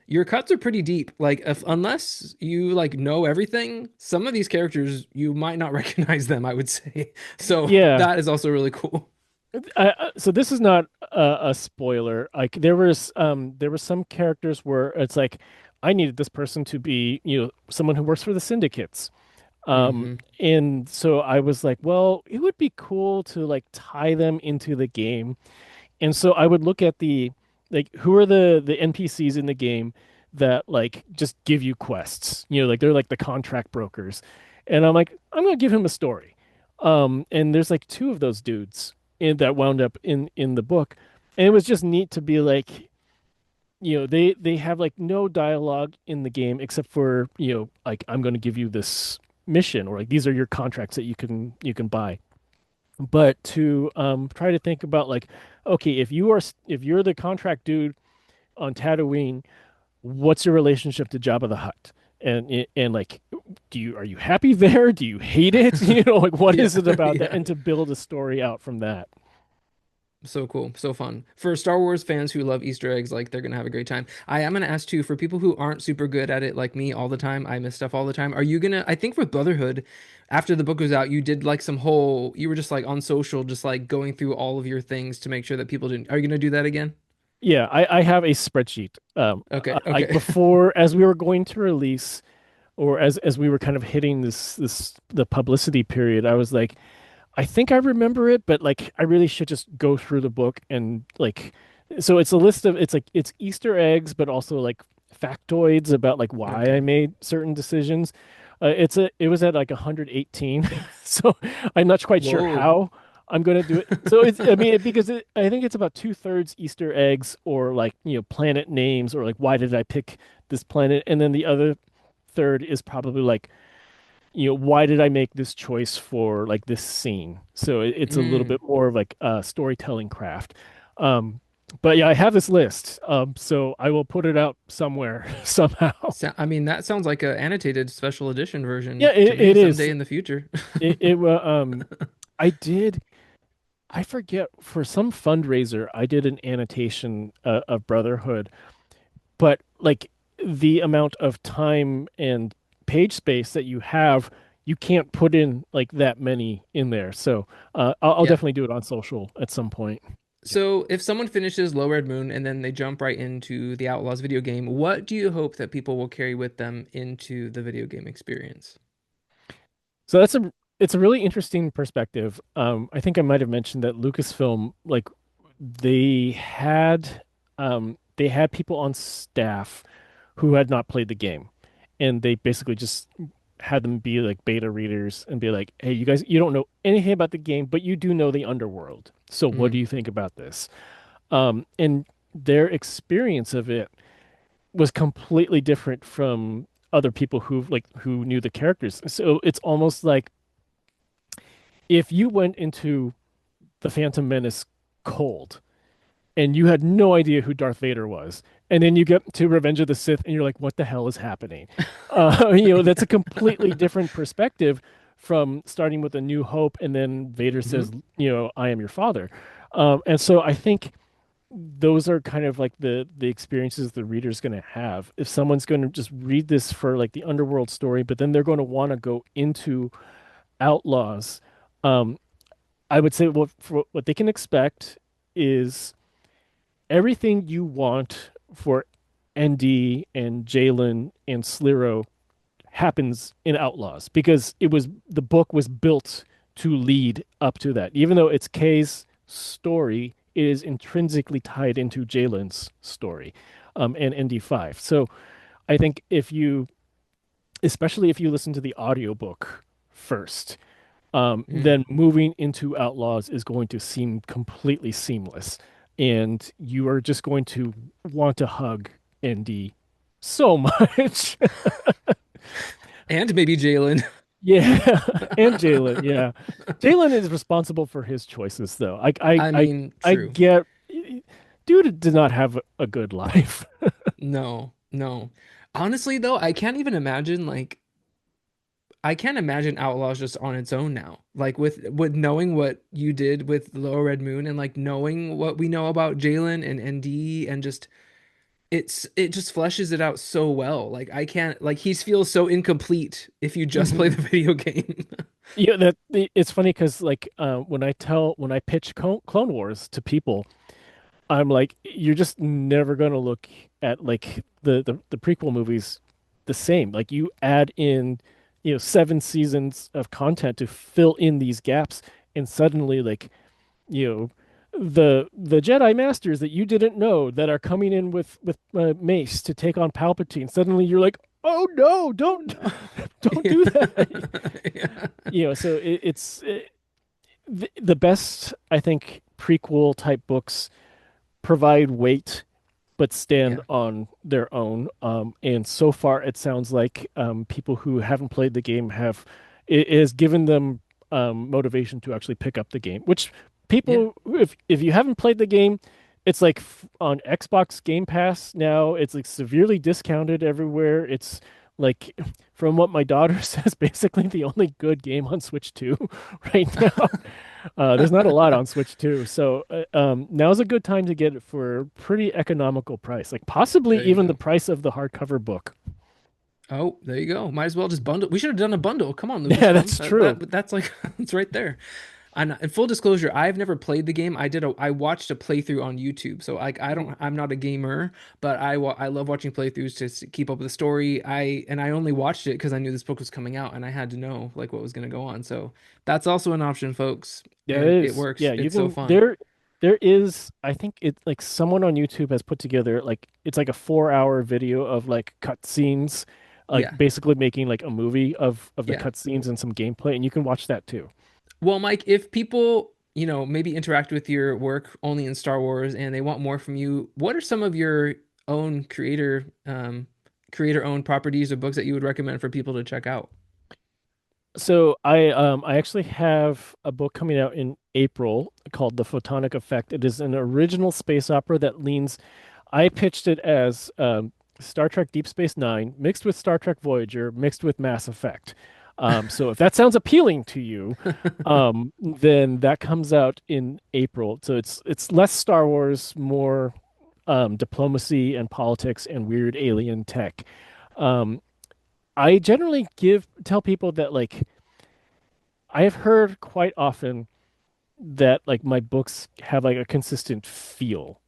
Your cuts are pretty deep. Like if unless you like know everything, some of these characters you might not recognize them, I would say. So Yeah. that is also really cool. So this is not a spoiler. Like there were some characters where it's like I needed this person to be, someone who works for the syndicates. Hmm. And so I was like, well, it would be cool to like tie them into the game. And so I would look at the like who are the NPCs in the game that like just give you quests. Like they're like the contract brokers. And I'm like, I'm gonna give him a story. And there's like two of those dudes that wound up in the book. And it was just neat to be like, they have like no dialogue in the game except for, like I'm gonna give you this mission or like these are your contracts that you can buy. but to try to think about like, okay, if you're the contract dude on Tatooine, what's your relationship to Jabba the Hutt? And like, are you happy there? Do you hate it? Like what Yeah, is it about that? yeah. And to build a story out from that. So cool, so fun. For Star Wars fans who love Easter eggs, like they're gonna have a great time. I am gonna ask too, for people who aren't super good at it like me all the time, I miss stuff all the time. Are you gonna, I think with Brotherhood, after the book was out, you did like some whole, you were just like on social, just like going through all of your things to make sure that people didn't, are you gonna do that again? Yeah, I have a spreadsheet. Okay, I okay. before as we were going to release, or as we were kind of hitting this the publicity period, I was like, I think I remember it, but like I really should just go through the book and like so it's a list of it's Easter eggs, but also like factoids about like why I Okay. made certain decisions. It was at like 118, so I'm not quite sure Whoa. how I'm gonna do it. So it's I mean because I think it's about two-thirds Easter eggs or like planet names or like why did I pick this planet, and then the other third is probably like why did I make this choice for like this scene? So it's a little Mm. bit more of like storytelling craft. Um, but yeah, I have this list. So I will put it out somewhere somehow. So, I mean, that sounds like a annotated special edition Yeah, version to me it is. someday in the future. It I did. I forget for some fundraiser, I did an annotation of Brotherhood, but like the amount of time and page space that you have, you can't put in like that many in there. So I'll Yeah. definitely do it on social at some point. So if someone finishes Low Red Moon and then they jump right into the Outlaws video game, what do you hope that people will carry with them into the video game experience? So it's a really interesting perspective. I think I might have mentioned that Lucasfilm, like they they had people on staff who had not played the game, and they basically just had them be like beta readers and be like, "Hey, you guys, you don't know anything about the game, but you do know the underworld. So what Hmm. do you think about this?" And their experience of it was completely different from other people who knew the characters. So it's almost like if you went into the Phantom Menace cold and you had no idea who Darth Vader was, and then you get to Revenge of the Sith and you're like, what the hell is happening? That's a completely different perspective from starting with A New Hope and then Vader says, Hmm. I am your father. And so I think those are kind of like the experiences the reader's going to have. If someone's going to just read this for like the underworld story, but then they're going to want to go into Outlaws, um, I would say what they can expect is everything you want for ND and Jalen and Sliro happens in Outlaws because the book was built to lead up to that. Even though it's Kay's story, it is intrinsically tied into Jalen's story, and ND5. So I think especially if you listen to the audiobook first, then moving into Outlaws is going to seem completely seamless. And you are just going to want to hug ND so much. And maybe Jalen. Yeah. And Jalen. Yeah. Jalen is responsible for his choices, though. I mean, I true. get, dude did not have a good life. No, no. Honestly, though, I can't even imagine like I can't imagine Outlaws just on its own now. Like with knowing what you did with Lower Red Moon and like knowing what we know about Jalen and ND and just it just fleshes it out so well. Like I can't like he feels so incomplete if you just play Mhm. the video game. Yeah, it's funny because like when I pitch Clone Wars to people, I'm like, you're just never gonna look at like the prequel movies the same. Like you add in, 7 seasons of content to fill in these gaps, and suddenly like, you know, the Jedi Masters that you didn't know that are coming in with Mace to take on Palpatine. Suddenly you're like, oh no, don't No. don't Yeah. do that. Yeah. So the best I think prequel type books provide weight but stand Yeah. on their own. And so far, it sounds like people who haven't played the game have it has given them. motivation to actually pick up the game. Which Yeah. people, if you haven't played the game, it's like on Xbox Game Pass now. It's like severely discounted everywhere. It's like, from what my daughter says, basically the only good game on Switch 2 right now. There's not a lot on Switch 2, so now's a good time to get it for a pretty economical price, like possibly There you even the go. price of the hardcover book. Oh, there you go. Might as well just bundle. We should have done a bundle. Come on, Yeah, Lucasfilm. that's true. That's like it's right there. And in full disclosure, I've never played the game. I watched a playthrough on YouTube. So I don't I'm not a gamer, but I love watching playthroughs to keep up with the story. I only watched it because I knew this book was coming out and I had to know like what was going to go on. So that's also an option, folks, Yeah, it and it is. works. Yeah, you It's so can fun. there is, I think it like someone on YouTube has put together like it's like a 4 hour video of like cutscenes, like Yeah. basically making like a movie of the Yeah. cutscenes and some gameplay, and you can watch that too. Well, Mike, if people, maybe interact with your work only in Star Wars and they want more from you, what are some of your own creator owned properties or books that you would recommend for people to check out? So I actually have a book coming out in April called The Photonic Effect. It is an original space opera that leans. I pitched it as Star Trek Deep Space Nine mixed with Star Trek Voyager mixed with Mass Effect. So if that sounds appealing to you, then that comes out in April. So it's less Star Wars, more diplomacy and politics and weird alien tech. Um, I generally give tell people that like I have heard quite often that like my books have like a consistent feel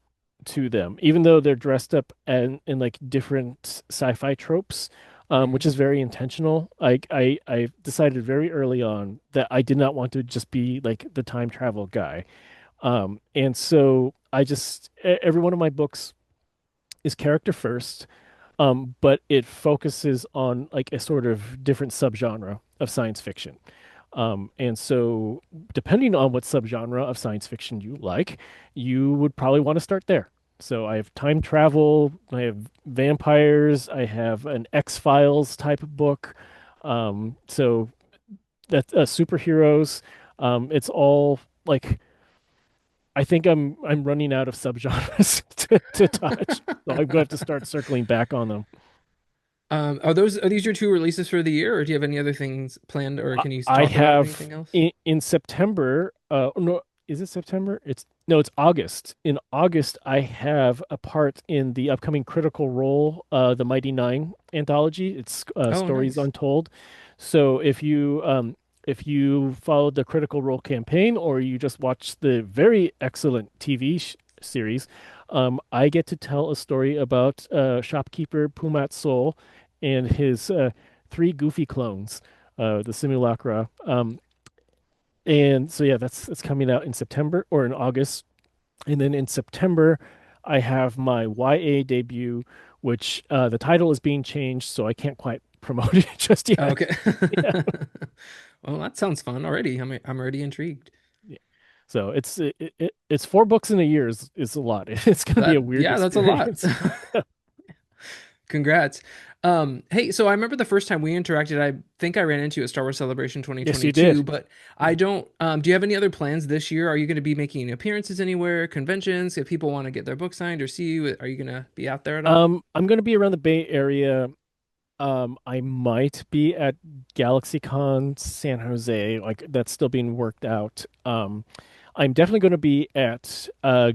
to them, even though they're dressed up and in like different sci-fi tropes, which Mhm. is very intentional. I decided very early on that I did not want to just be like the time travel guy. And so every one of my books is character first, but it focuses on like a sort of different subgenre of science fiction. And so, depending on what subgenre of science fiction you like, you would probably want to start there. So, I have time travel, I have vampires, I have an X-Files type of book. So that's superheroes. It's all like I think I'm running out of subgenres to touch, so I'm going to have to start circling back on them. Are these your two releases for the year, or do you have any other things planned, or can you I talk about have anything else? in September, no, is it September? It's no, it's August. In August, I have a part in the upcoming Critical Role, the Mighty Nine anthology. It's Oh, Stories nice. Untold. So if you followed the Critical Role campaign or you just watched the very excellent TV series, I get to tell a story about shopkeeper Pumat Sol and his three goofy clones, the simulacra. And so yeah, that's coming out in September or in August. And then in September, I have my YA debut, which the title is being changed, so I can't quite promote it just Oh, yet. okay. Yeah. Well, that sounds fun already. I'm already intrigued. Yeah. So it's 4 books in a year is a lot. It's going to be a weird Yeah, that's a lot. experience. Congrats. Hey, so I remember the first time we interacted, I think I ran into you at Star Wars Celebration Yes, you 2022, did. but I don't, do you have any other plans this year? Are you going to be making appearances anywhere, conventions? If people want to get their book signed or see you, are you going to be out there at all? I'm going to be around the Bay Area. I might be at GalaxyCon San Jose, like that's still being worked out. I'm definitely going to be at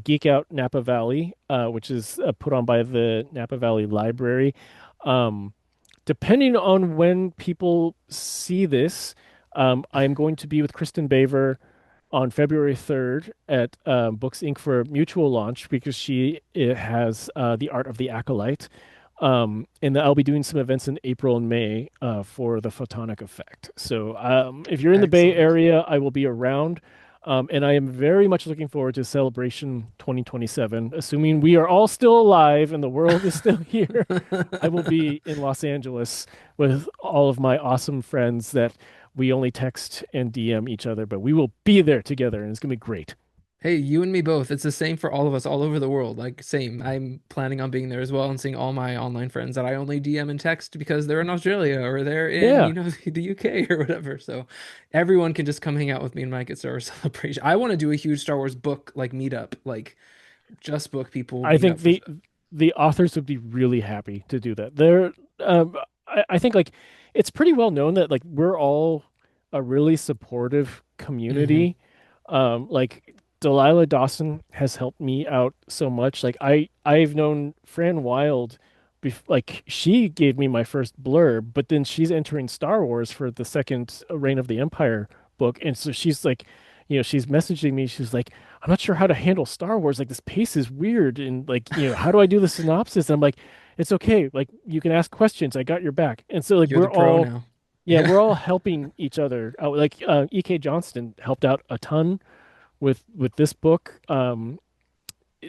Geek Out Napa Valley, which is put on by the Napa Valley Library. Um, Depending on when people see this, I'm going to be with Kristen Baver on February 3rd at Books Inc. for a mutual launch because she has The Art of the Acolyte. And I'll be doing some events in April and May for the Photonic Effect. So if you're in the Bay Excellent. Area, I will be around. And I am very much looking forward to Celebration 2027, assuming we are all still alive and the world is still here. I will be in Los Angeles with all of my awesome friends that we only text and DM each other, but we will be there together and it's going to be great. Hey, you and me both. It's the same for all of us all over the world. Like, same. I'm planning on being there as well and seeing all my online friends that I only DM and text because they're in Australia or they're in, Yeah, the UK or whatever. So everyone can just come hang out with me and Mike at Star Wars Celebration. I want to do a huge Star Wars book like meetup, like just book people I meet think up for stuff. the authors would be really happy to do that. I think like it's pretty well known that like we're all a really supportive Hmm. community. Like Delilah Dawson has helped me out so much. Like I've known Fran Wild, like she gave me my first blurb, but then she's entering Star Wars for the second Reign of the Empire book, and so she's like, she's messaging me. She's like, I'm not sure how to handle Star Wars. Like this pace is weird, and like, how do I do the synopsis? And I'm like, it's okay. Like you can ask questions. I got your back. And so like You're the pro now. yeah, Yeah. we're all helping each other out. Like E.K. Johnston helped out a ton with this book.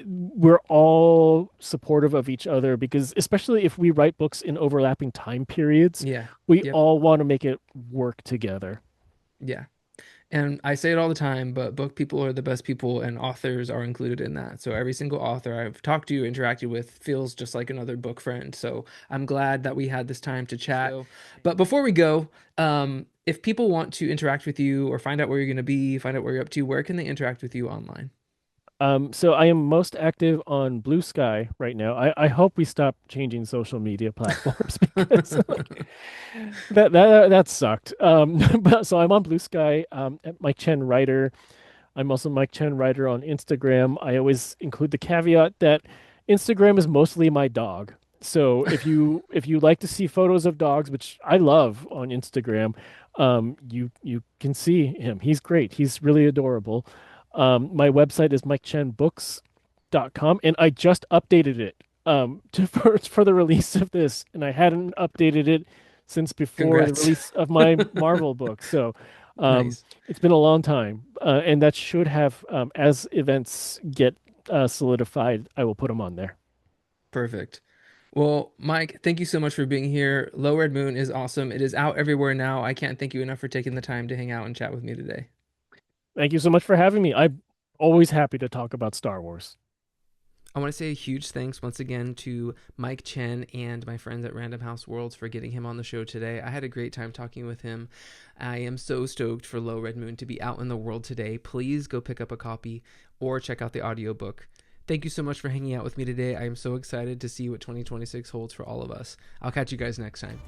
We're all supportive of each other because especially if we write books in overlapping time periods, Yeah. we Yep. all want to make it work together. Yeah. And I say it all the time, but book people are the best people, and authors are included in that. So every single author I've talked to, interacted with, feels just like another book friend. So I'm glad that we had this time to chat. But before we go, if people want to interact with you or find out where you're going to be, find out where you're up to, where can they interact with you online? So I am most active on Blue Sky right now. I hope we stop changing social media platforms because like that sucked. But so I'm on Blue Sky, at Mike Chen Writer. I'm also Mike Chen Writer on Instagram. I always include the caveat that Instagram is mostly my dog. So if you like to see photos of dogs, which I love on Instagram, you can see him. He's great. He's really adorable. My website is mikechenbooks.com, and I just updated it for the release of this, and I hadn't updated it since before the Congrats. release of my Marvel book. So Nice. it's been a long time, and that should have, as events get solidified, I will put them on there. Perfect. Well, Mike, thank you so much for being here. Low Red Moon is awesome. It is out everywhere now. I can't thank you enough for taking the time to hang out and chat with me today. Thank you so much for having me. I'm always happy to talk about Star Wars. I want to say a huge thanks once again to Mike Chen and my friends at Random House Worlds for getting him on the show today. I had a great time talking with him. I am so stoked for Low Red Moon to be out in the world today. Please go pick up a copy or check out the audiobook. Thank you so much for hanging out with me today. I am so excited to see what 2026 holds for all of us. I'll catch you guys next time.